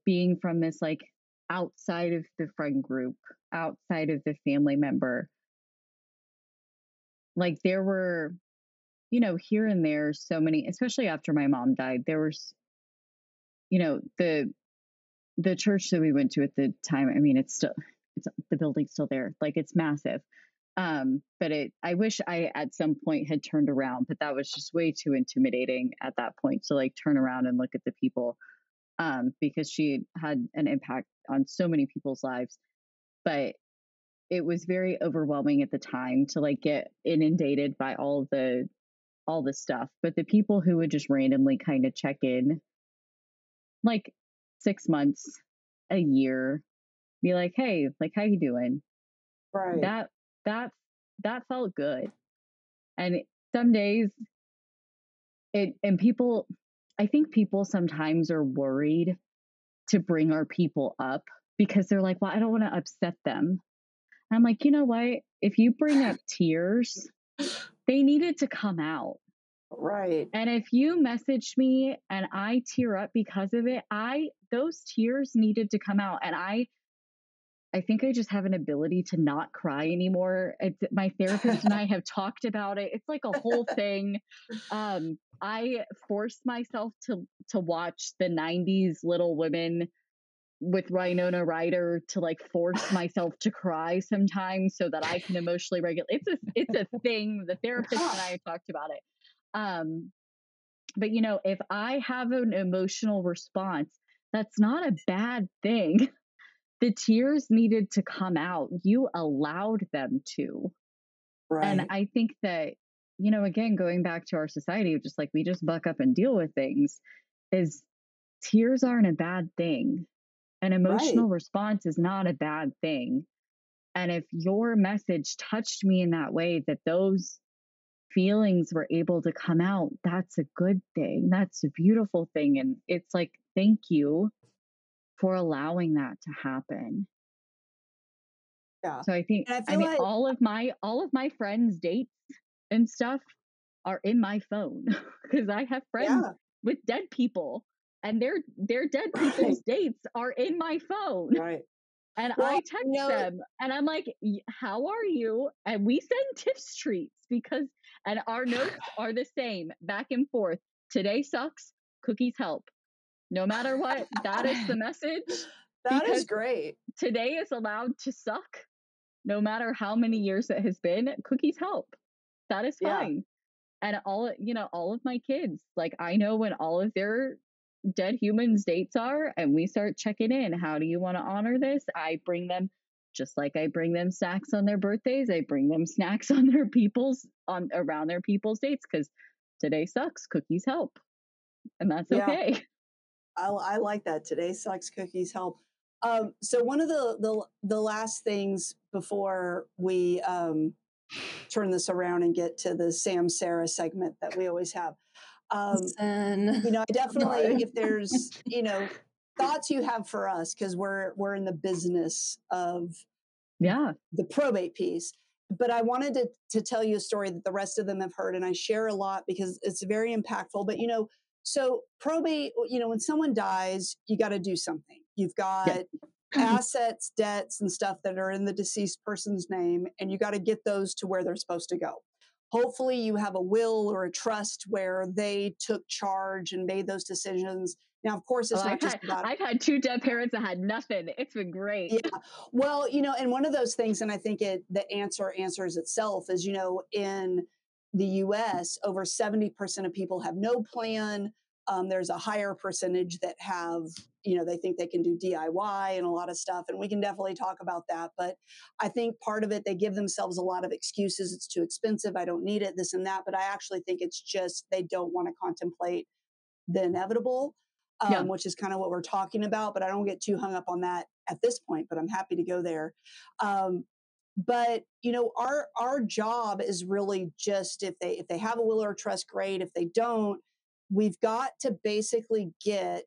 being from this like outside of the friend group, outside of the family member, like there were, here and there, so many, especially after my mom died, there was, the church that we went to at the time. I mean, it's the building's still there. Like it's massive. But I wish I at some point had turned around, but that was just way too intimidating at that point to like turn around and look at the people, because she had an impact on so many people's lives. But it was very overwhelming at the time to like get inundated by all the stuff. But the people who would just randomly kind of check in, like 6 months, a year, be like, hey, like, how you doing? Right. That felt good. And some days people, I think people sometimes are worried to bring our people up because they're like, well, I don't want to upset them. And I'm like, you know what? If you bring up tears, they needed to come out. Right. And if you message me and I tear up because of it, those tears needed to come out. And I think I just have an ability to not cry anymore. My therapist and I have talked about it. It's like a whole thing. I forced myself to watch the 90s Little Women with Winona Ryder to like force myself to cry sometimes so that I can emotionally regulate. It's a thing. The therapist and I have talked about it. But if I have an emotional response, that's not a bad thing. The tears needed to come out. You allowed them to. Right. And I think that, again, going back to our society, just like we just buck up and deal with things, is tears aren't a bad thing. An emotional response is not a bad thing. And if your message touched me in that way, that those feelings were able to come out, that's a good thing. That's a beautiful thing. And it's like, thank you for allowing that to happen. Yeah. So I think, like all of my friends' dates and stuff are in my phone because I have friends with dead people, and their dead people's dates are in my phone. Right. And I text them and I'm like, how are you? And we send tips treats and our notes are the same back and forth. Today sucks. Cookies help. No matter what, that is the message. That is great. Today is allowed to suck. No matter how many years it has been, cookies help. That is fine. And all of my kids, like I know when all of their dead humans' dates are, and we start checking in. How do you want to honor this? I bring them, just like I bring them snacks on their birthdays. I bring them snacks on around their people's dates, because today sucks. Cookies help, and that's okay. I like that. Today sucks. Cookies help. So one of the last things before we turn this around and get to the Sam Sara segment that we always have. I definitely, if there's, thoughts you have for us, because we're in the business of the probate piece. But I wanted to tell you a story that the rest of them have heard, and I share a lot because it's very impactful. But so probate, when someone dies, you got to do something. You've got assets, debts, and stuff that are in the deceased person's name, and you got to get those to where they're supposed to go. Hopefully you have a will or a trust where they took charge and made those decisions. Now, of course, it's not just about... I've had 2 dead parents that had nothing. It's been great. Yeah. Well, and one of those things, and I think the answer answers itself, is, in the U.S., over 70% of people have no plan. There's a higher percentage that have, they think they can do DIY and a lot of stuff. And we can definitely talk about that. But I think part of it, they give themselves a lot of excuses. It's too expensive. I don't need it, this and that. But I actually think it's just they don't want to contemplate the inevitable, which is kind of what we're talking about. But I don't get too hung up on that at this point. But I'm happy to go there. But our job is really just if they have a will or a trust, great. If they don't, we've got to basically get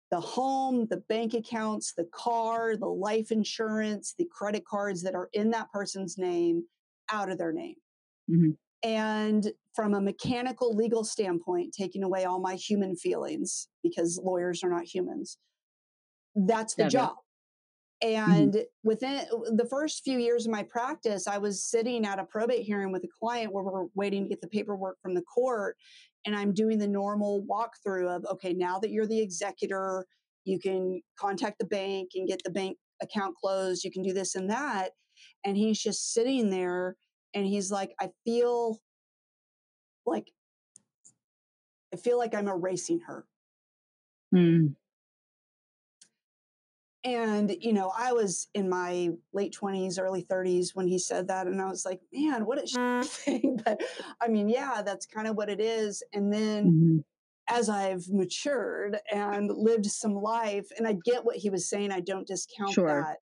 the home, the bank accounts, the car, the life insurance, the credit cards that are in that person's name out of their name. Mm-hmm. And from a mechanical legal standpoint, taking away all my human feelings, because lawyers are not humans, that's the job. And within the first few years of my practice, I was sitting at a probate hearing with a client where we're waiting to get the paperwork from the court. And I'm doing the normal walkthrough of, okay, now that you're the executor, you can contact the bank and get the bank account closed. You can do this and that. And he's just sitting there and he's like, like, I feel like I'm erasing her. Mm. And, you know, I was in my late 20s, early 30s when he said that. And I was like, man, what a thing. But I mean, yeah, that's kind of what it is. And then as I've matured and lived some life, and I get what he was saying, I don't discount Sure. that.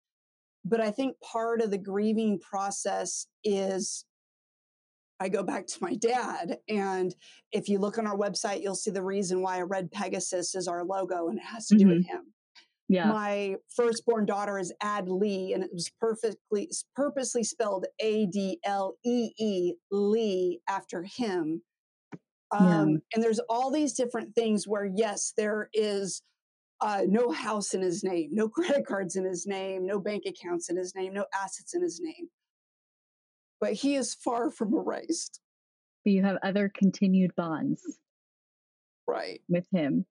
But I think part of the grieving process is I go back to my dad. And if you look on our website, you'll see the reason why a red Pegasus is our logo, and it has to do with him. Yeah. My firstborn daughter is Adlee, and it was purposely spelled Adlee, Lee, after him. And there's all these different things where, yes, there is no house in his name, no credit cards in his name, no bank accounts in his name, no assets in his name. But he is far from erased. But you have other continued bonds. Right. With him.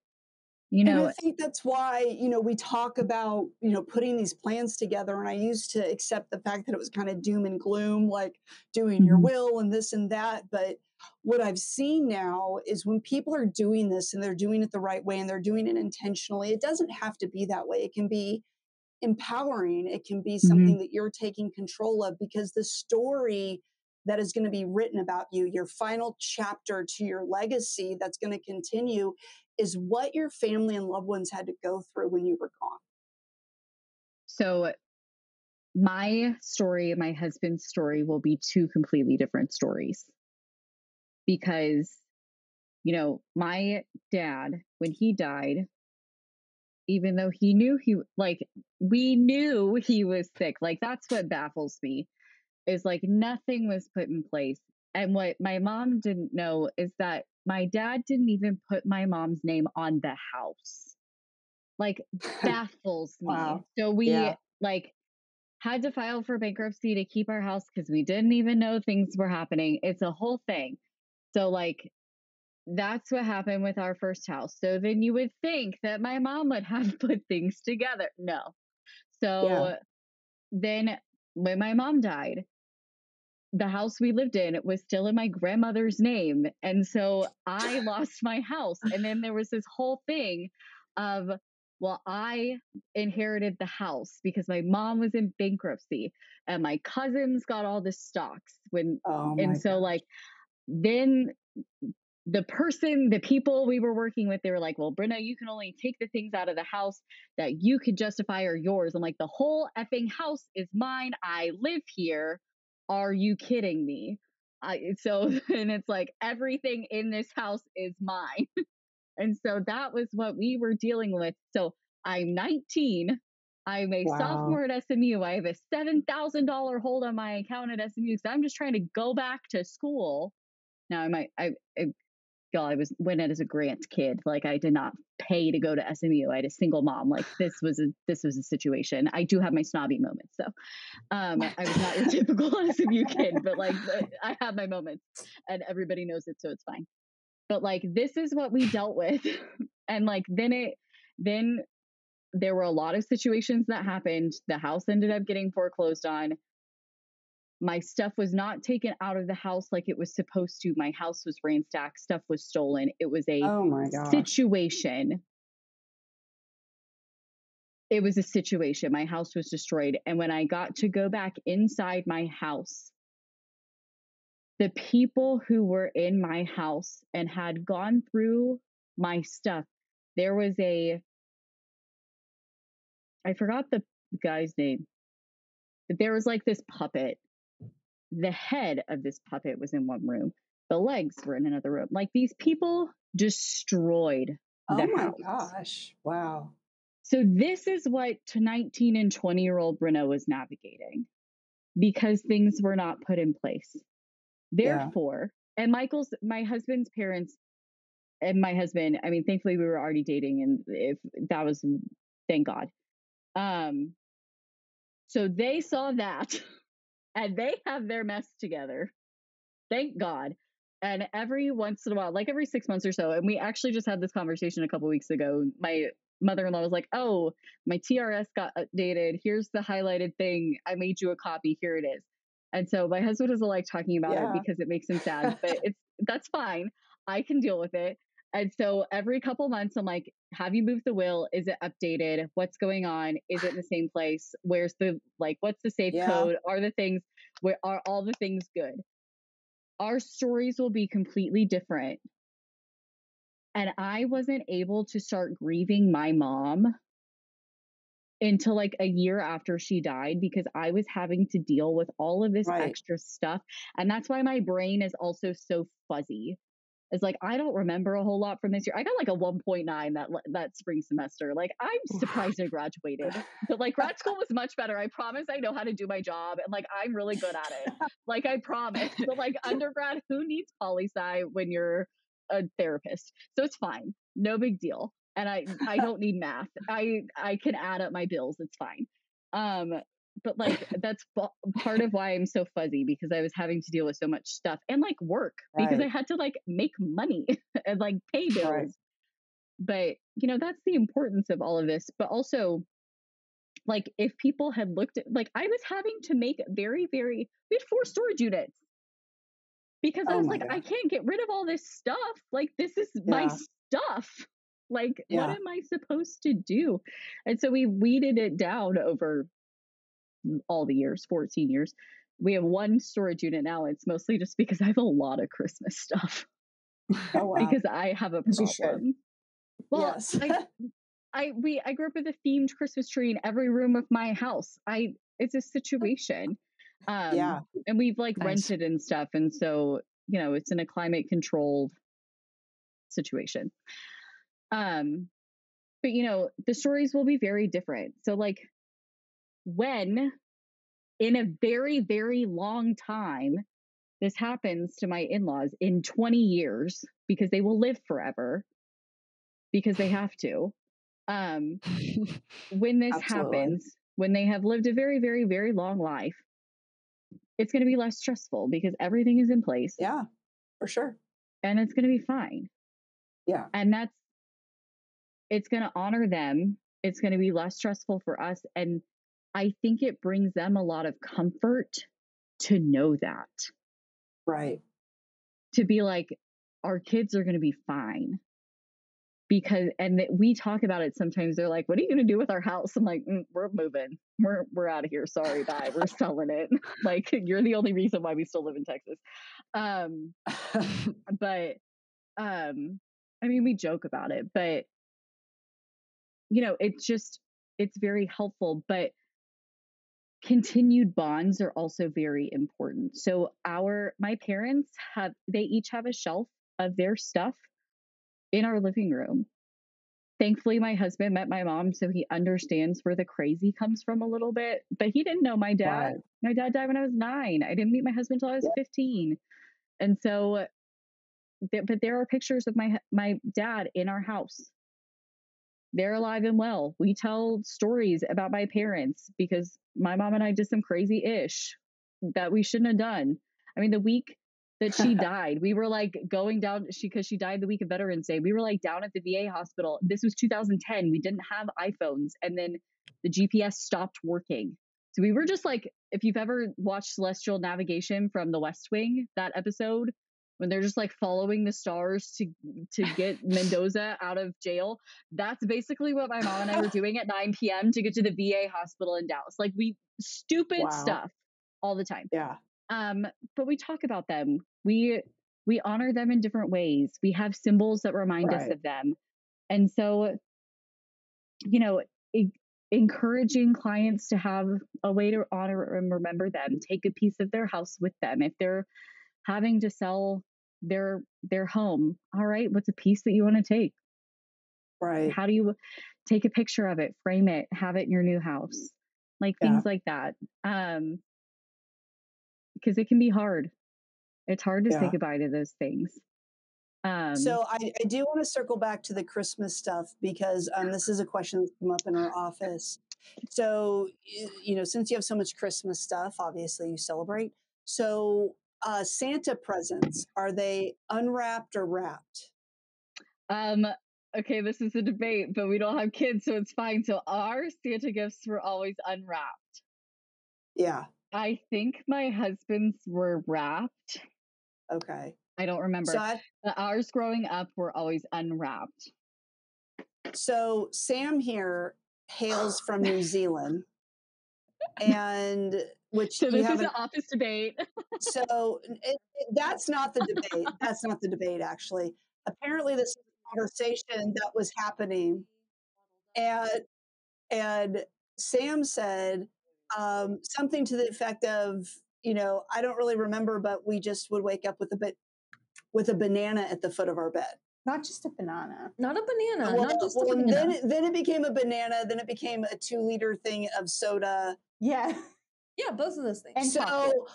You know, and I think that's why, you know, we talk about, you know, putting these plans together. And I used to accept the fact that it was kind of doom and gloom, like doing your will and this and that. But what I've seen now is when people are doing this and they're doing it the right way and they're doing it intentionally, it doesn't have to be that way. It can be empowering. It can be something that you're taking control of, because the story that is going to be written about you, your final chapter to your legacy that's going to continue, is what your family and loved ones had to go through when you were gone. So my story and my husband's story will be two completely different stories, because, you know, my dad, when he died, even though he knew we knew he was sick. Like, that's what baffles me, is like nothing was put in place. And what my mom didn't know is that my dad didn't even put my mom's name on the house. Like, baffles me. Wow. So we had to file for bankruptcy to keep our house because we didn't even know things were happening. It's a whole thing. So like, that's what happened with our first house. So then you would think that my mom would have put things together. No. So then when my mom died, the house we lived in was still in my grandmother's name. And so I lost my house. And then there was this whole thing of, well, I inherited the house because my mom was in bankruptcy and my cousins got all the stocks then the people we were working with, they were like, well, Bryna, you can only take the things out of the house that you could justify are yours. I'm like, the whole effing house is mine. I live here. Are you kidding me? And it's like, everything in this house is mine. And so that was what we were dealing with. So I'm 19. I'm a sophomore at SMU. I have a $7,000 hold on my account at SMU. So I'm just trying to go back to school. Now I went as a grant kid. Like, I did not pay to go to SMU. I had a single mom. Like, this was a situation. I do have my snobby moments. So I was not your typical SMU kid, but I have my moments and everybody knows it. So it's fine. But like, this is what we dealt with. And like, then there were a lot of situations that happened. The house ended up getting foreclosed on. My stuff was not taken out of the house like it was supposed to. My house was ransacked. Stuff was stolen. It was a situation. It was a situation. My house was destroyed. And when I got to go back inside my house, the people who were in my house and had gone through my stuff, there was I forgot the guy's name, but there was like this puppet. The head of this puppet was in one room. The legs were in another room. Like, these people destroyed the house. Oh my gosh. Wow. So this is what 19 and 20-year-old Bryna was navigating, because things were not put in place. Therefore, and my husband's parents and my husband, I mean, thankfully we were already dating, and if that was, thank God. So they saw that and they have their mess together. Thank God. And every once in a while, like every 6 months or so, and we actually just had this conversation a couple weeks ago. My mother-in-law was like, "Oh, my TRS got updated. Here's the highlighted thing. I made you a copy. Here it is." And so my husband doesn't like talking about it because it makes him sad, but that's fine. I can deal with it. And so every couple months, I'm like, "Have you moved the will? Is it updated? What's going on? Is it in the same place? Where's the, like, what's the safe code? Are the things, where are all the things good?" Our stories will be completely different. And I wasn't able to start grieving my mom until like a year after she died, because I was having to deal with all of this extra stuff. And that's why my brain is also so fuzzy. It's like, I don't remember a whole lot from this year. I got like a 1.9 that spring semester. Like, I'm surprised I graduated, but like grad school was much better. I promise I know how to do my job, and like, I'm really good at it. Like, I promise. But like undergrad, who needs poli-sci when you're a therapist? So it's fine. No big deal. And I don't need math. I can add up my bills. It's fine. But like, that's part of why I'm so fuzzy, because I was having to deal with so much stuff and like work, because I had to like make money and like pay bills. But you know, that's the importance of all of this. But also, like, if people had looked at, like, I was having to make we had 4 storage units, because I was like, God, I can't get rid of all this stuff. Like, this is my stuff. Like, what am I supposed to do? And so we weeded it down over all the years, 14 years. We have 1 storage unit now. It's mostly just because I have a lot of Christmas stuff. Oh, wow. Because I have a problem. Well, yes. I grew up with a themed Christmas tree in every room of my house. It's a situation. And we've like rented and stuff. And so, you know, it's in a climate controlled situation. But you know, the stories will be very different. So like, when in a very, very long time, this happens to my in-laws in 20 years, because they will live forever, because they have to. When this happens, when they have lived a very, very, very long life, it's going to be less stressful because everything is in place. Yeah, for sure. And it's going to be fine. Yeah. And it's going to honor them. It's going to be less stressful for us. And I think it brings them a lot of comfort to know that. Right. To be like, our kids are going to be fine. Because, and we talk about it sometimes. They're like, "What are you going to do with our house?" I'm like, "We're moving. We're out of here. Sorry, bye. We're selling it." Like, you're the only reason why we still live in Texas. But, I mean, we joke about it, but you know, it's very helpful, but continued bonds are also very important. So my parents they each have a shelf of their stuff in our living room. Thankfully, my husband met my mom, so he understands where the crazy comes from a little bit, but he didn't know my dad. Right. My dad died when I was 9. I didn't meet my husband until I was 15. And so, but there are pictures of my dad in our house. They're alive and well. We tell stories about my parents because my mom and I did some crazy ish that we shouldn't have done. I mean, the week that she died, we were like going down, because she died the week of Veterans Day. We were like down at the VA hospital. This was 2010. We didn't have iPhones. And then the GPS stopped working. So we were just like, if you've ever watched Celestial Navigation from The West Wing, that episode, when they're just like following the stars to get Mendoza out of jail, that's basically what my mom and I were doing at 9 p.m. to get to the VA hospital in Dallas. Like, stupid stuff all the time. Yeah. But we talk about them. We honor them in different ways. We have symbols that remind us of them. And so, you know, encouraging clients to have a way to honor and remember them, take a piece of their house with them. If they're having to sell their home, all right, what's a piece that you want to take? Right. How do you take a picture of it, frame it, have it in your new house? Like things like that. Because it can be hard. It's hard to say goodbye to those things. So I do want to circle back to the Christmas stuff, because this is a question that's come up in our office. So, since you have so much Christmas stuff, obviously you celebrate. So, Santa presents, are they unwrapped or wrapped? Okay, this is a debate, but we don't have kids, so it's fine. So our Santa gifts were always unwrapped. Yeah. I think my husband's were wrapped. Okay. I don't remember. So ours growing up were always unwrapped. So Sam here hails from New Zealand, and which So you this is haven't. an office debate. So that's not the debate. That's not the debate, actually. Apparently, this is a conversation that was happening, and Sam said something to the effect of, I don't really remember, but we just would wake up with a banana at the foot of our bed. Not just a banana. Not a banana. Well, not just a banana. Then it became a banana. Then it became a 2-liter thing of soda. Yeah. Yeah, both of those things.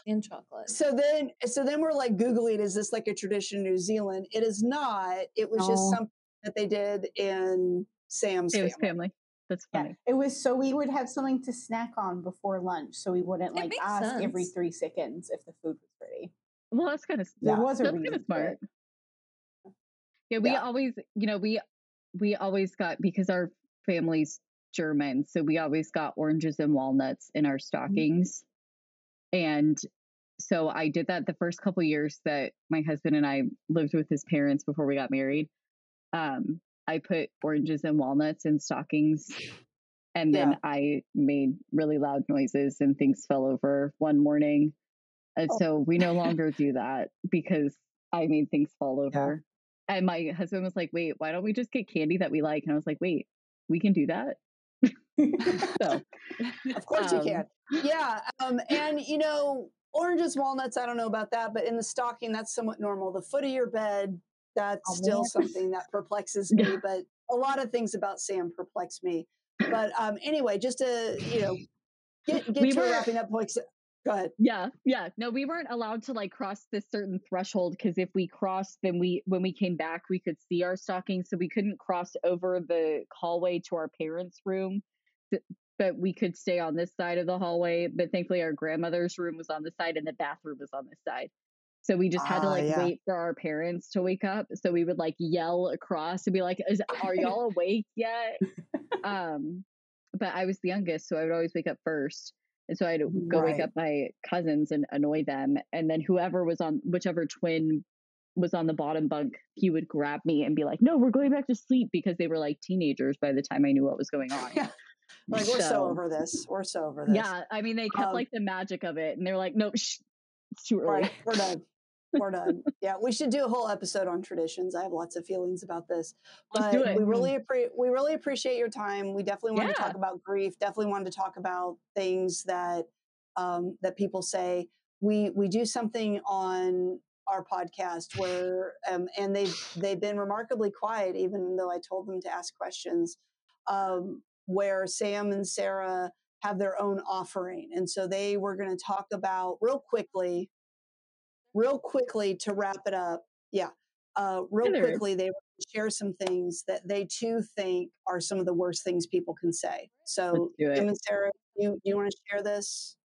And chocolate. So then we're like Googling, is this like a tradition in New Zealand? It is not. It was just something that they did in Sam's family. That's funny. Yeah. It was so we would have something to snack on before lunch, so we wouldn't ask sense. every 3 seconds if the food was ready. Well, that's kind of There was a that's reason kind of smart. for it. Yeah, we always, we always got, because our family's German, so we always got oranges and walnuts in our stockings. And so I did that the first couple years that my husband and I lived with his parents before we got married. I put oranges and walnuts in stockings, and then I made really loud noises and things fell over one morning. And so we no longer do that because I made things fall over. Yeah. And my husband was like, wait, why don't we just get candy that we like? And I was like, wait, we can do that? So, of course you can. Yeah. And oranges, walnuts, I don't know about that, but in the stocking, that's somewhat normal. The foot of your bed, that's still something that perplexes me, but a lot of things about Sam perplex me. But anyway, just to, get to wrapping up points. Go ahead. Yeah. No, we weren't allowed to cross this certain threshold, because if we crossed, then when we came back, we could see our stockings. So we couldn't cross over the hallway to our parents' room, but we could stay on this side of the hallway. But thankfully our grandmother's room was on this side and the bathroom was on this side. So we just had to wait for our parents to wake up. So we would yell across and be like, are y'all awake yet? But I was the youngest, so I would always wake up first. And so I'd go wake up my cousins and annoy them. And then whichever twin was on the bottom bunk, he would grab me and be like, no, we're going back to sleep, because they were teenagers by the time I knew what was going on. Yeah. We're so over this. We're so over this. Yeah. I mean, they kept the magic of it, and they're like, no, it's too early. Right, we're done. We're done. Yeah, we should do a whole episode on traditions. I have lots of feelings about this, but we really appreciate your time. We definitely wanted to talk about grief. Definitely wanted to talk about things that that people say. We do something on our podcast where and they've been remarkably quiet, even though I told them to ask questions. Where Sam and Sara have their own offering, and so they were going to talk about real quickly to wrap it up. Yeah. Quickly, they share some things that they too think are some of the worst things people can say. So, Sam and Sara, you want to share this?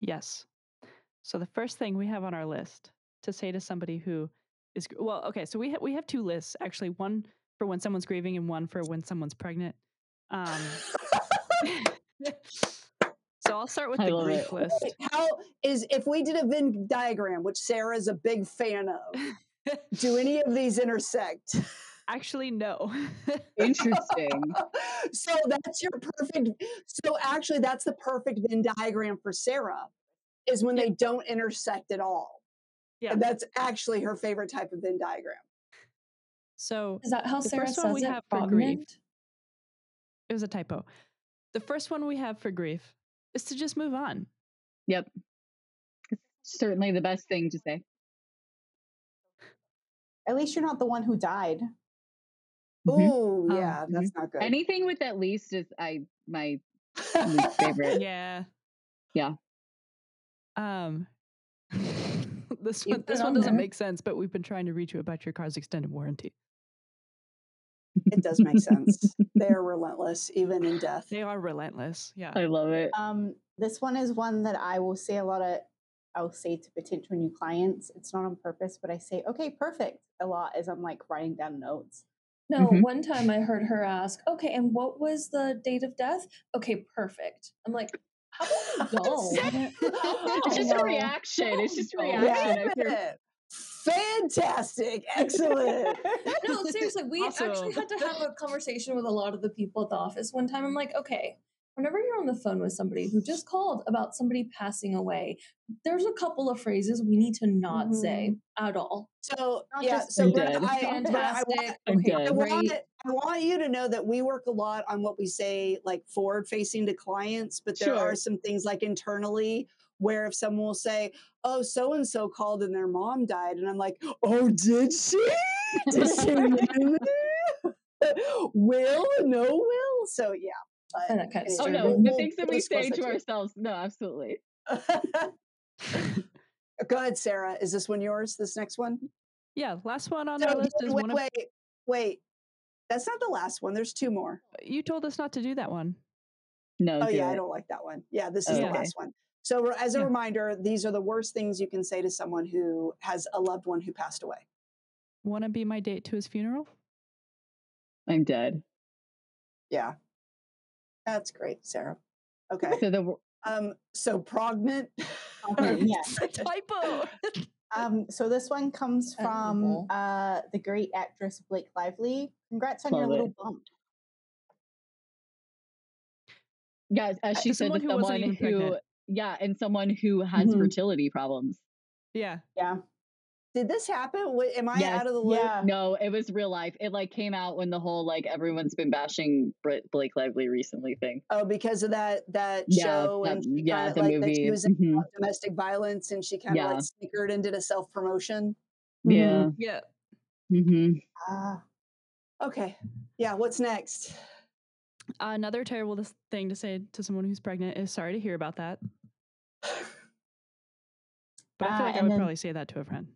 Yes. So the first thing we have on our list to say to somebody who is, so we have 2 lists, actually, one for when someone's grieving and one for when someone's pregnant. So I'll start with the grief list. If we did a Venn diagram, which Sara is a big fan of, do any of these intersect? Actually, no. Interesting. So that's the perfect Venn diagram for Sara, is when they don't intersect at all. Yeah. And that's actually her favorite type of Venn diagram. So is that how Sara says we have for grief? It was a typo. The first one we have for grief is to just move on. Yep. It's certainly the best thing to say. At least you're not the one who died. Oh, yeah, that's not good. Anything with at least is my least favorite. Yeah. Yeah. This one doesn't make sense, but we've been trying to reach you about your car's extended warranty. It does make sense. They are relentless, even in death. They are relentless. Yeah. I love it. This one is one that I will say I'll say to potential new clients. It's not on purpose, but I say, okay, perfect a lot as I'm like writing down notes. No, one time I heard her ask, okay, and what was the date of death? Okay, perfect. I'm like, how about you don't? It's just a reaction. It's just a reaction. Fantastic. Excellent. No, seriously, we actually had to have a conversation with a lot of the people at the office one time. I'm like, okay, whenever you're on the phone with somebody who just called about somebody passing away, there's a couple of phrases we need to not say at all. So Not yeah, just so fantastic. I want you to know that we work a lot on what we say like forward facing to clients, but there are some things like internally where if someone will say, oh, so and so called and their mom died, and I'm like, oh, did she? Did she really? Will? No will? So yeah. And that kind of Oh no, the things that we say to ourselves. No, absolutely. Go ahead, Sarah. Is this one yours? This next one? Yeah, last one on our list is one of... Wait. That's not the last one. There's two more. You told us not to do that one. No. Oh yeah, I don't like that one. Yeah, this is the last one. So as a reminder, these are the worst things you can say to someone who has a loved one who passed away. Want to be my date to his funeral? I'm dead. Yeah. That's great, Sarah. Okay. So prognant. Yes. Typo. So this one comes from the great actress Blake Lively. Congrats on your little bump. Guys, as she said to someone who and someone who has fertility problems. Yeah. Did this happen? Am I out of the loop? Yeah. No, it was real life. It like came out when the whole like everyone's been bashing Blake Lively recently thing. Oh, because of that show and she the like movie. that she was in domestic violence and she kind of like snickered and did a self promotion. Yeah. Yeah. Okay. Yeah. What's next? Another terrible thing to say to someone who's pregnant is sorry to hear about that. But I feel like I would probably say that to a friend.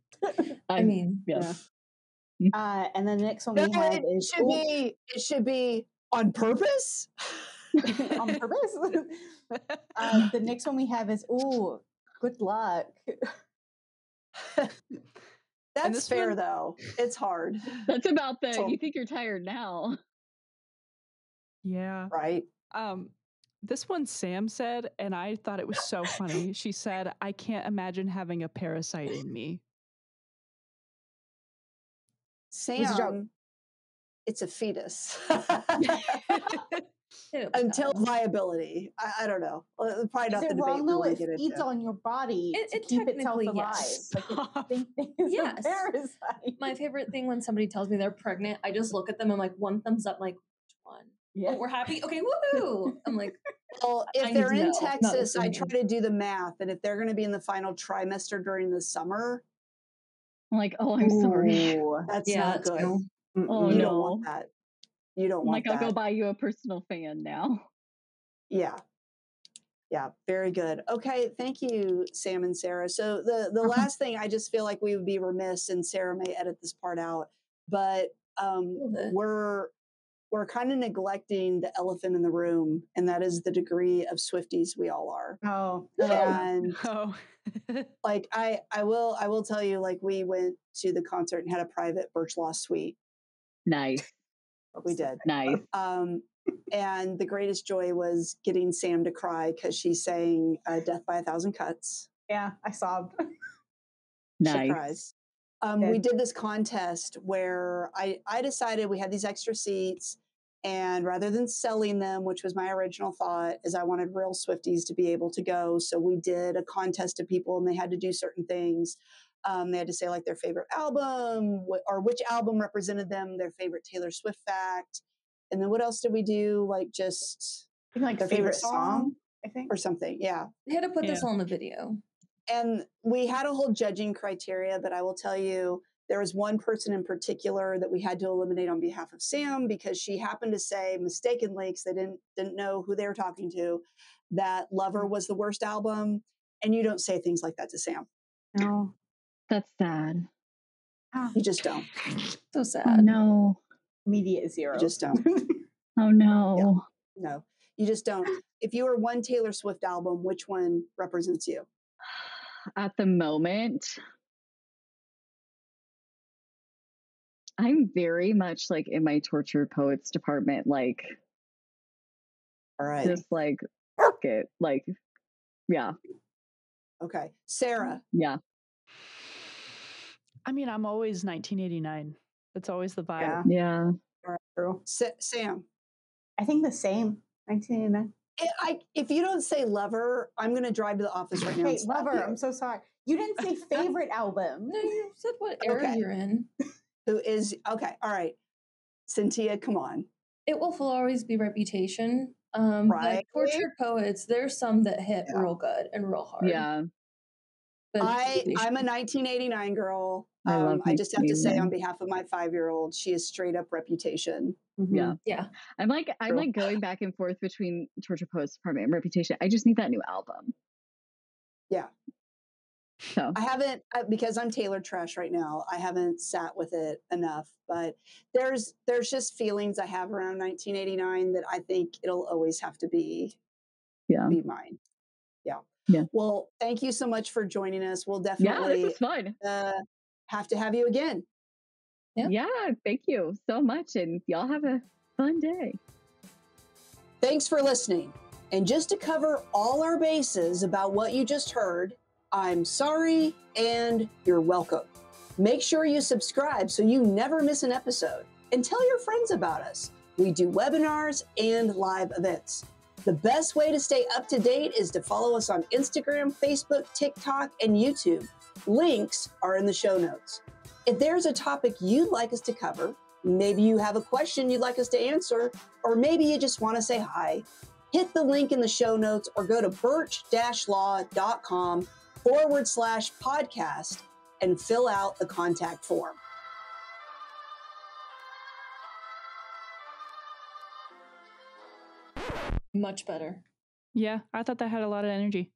I mean, yeah. And then the next one we have is it should be on purpose. On purpose. The next one we have is good luck. That's fair though. It's hard. That's about you think you're tired now. Yeah. Right. This one Sam said, and I thought it was so funny. She said, I can't imagine having a parasite in me. Sam, it's a fetus. Until viability. I don't know. Probably not the debate. Wrong though? It feeds on your body to keep itself alive. Yes. My favorite thing when somebody tells me they're pregnant, I just look at them and like one thumbs up, like, which one? Yeah. Oh, we're happy? Okay, woohoo! I'm like, well, if they're in Texas, I try to do the math. And if they're going to be in the final trimester during the summer, I'm like, oh, I'm sorry. That's not good. Oh, you don't want that. You don't want that. I'll go buy you a personal fan now. Yeah. Yeah, very good. Okay, thank you, Sam and Sara. So the last thing, I just feel like we would be remiss, and Sara may edit this part out, but we're kind of neglecting the elephant in the room, and that is the degree of Swifties we all are. And like I will tell you, like we went to the concert and had a private Burch Law suite. Nice. We did. Nice. And the greatest joy was getting Sam to cry because she sang "Death by a Thousand Cuts." Yeah, I sobbed. Nice. She cries. We did this contest where I decided we had these extra seats, and rather than selling them, which was my original thought, is I wanted real Swifties to be able to go. So we did a contest of people, and they had to do certain things. They had to say like their favorite album or which album represented them, their favorite Taylor Swift fact. And then what else did we do? Like just like their favorite song, I think, or something. Yeah. They had to put this on the video. And we had a whole judging criteria, but I will tell you, there was one person in particular that we had to eliminate on behalf of Sam because she happened to say mistakenly, because they didn't know who they were talking to, that Lover was the worst album. And you don't say things like that to Sam. No. That's sad. You just don't. So sad. Oh, no. Immediate zero. You just don't. Oh no. Yeah. No, you just don't. If you were one Taylor Swift album, which one represents you? At the moment, I'm very much like in my tortured poets department, like, All right. just like, fuck it. Like, yeah. Okay. Sara. Yeah. I mean, I'm always 1989. That's always the vibe. Yeah. True. Sam. I think the same. 1989. If you don't say Lover, I'm going to drive to the office right now. Wait, Lover. I'm so sorry. You didn't say favorite album. No, you said what era you're in. Who is okay? All right, Cyntia, come on. It will always be Reputation. Right. But Tortured Poets, there's some that hit real good and real hard. Yeah. But I'm a 1989 girl. I just have to say on behalf of my 5-year-old, she is straight up Reputation. Yeah. Yeah. I'm like going back and forth between Torture Poets Department and Reputation. I just need that new album. Yeah. So I haven't, because I'm Taylor trash right now. I haven't sat with it enough, but there's just feelings I have around 1989 that I think it'll always have to be mine. Yeah. Yeah. Well, thank you so much for joining us. We'll definitely this was fun. Have to have you again. Yeah. Thank you so much. And y'all have a fun day. Thanks for listening. And just to cover all our bases about what you just heard, I'm sorry and you're welcome. Make sure you subscribe so you never miss an episode. And tell your friends about us. We do webinars and live events. The best way to stay up to date is to follow us on Instagram, Facebook, TikTok, and YouTube. Links are in the show notes. If there's a topic you'd like us to cover, maybe you have a question you'd like us to answer, or maybe you just want to say hi, hit the link in the show notes or go to burch-law.com/podcast and fill out the contact form. Much better. Yeah, I thought that had a lot of energy.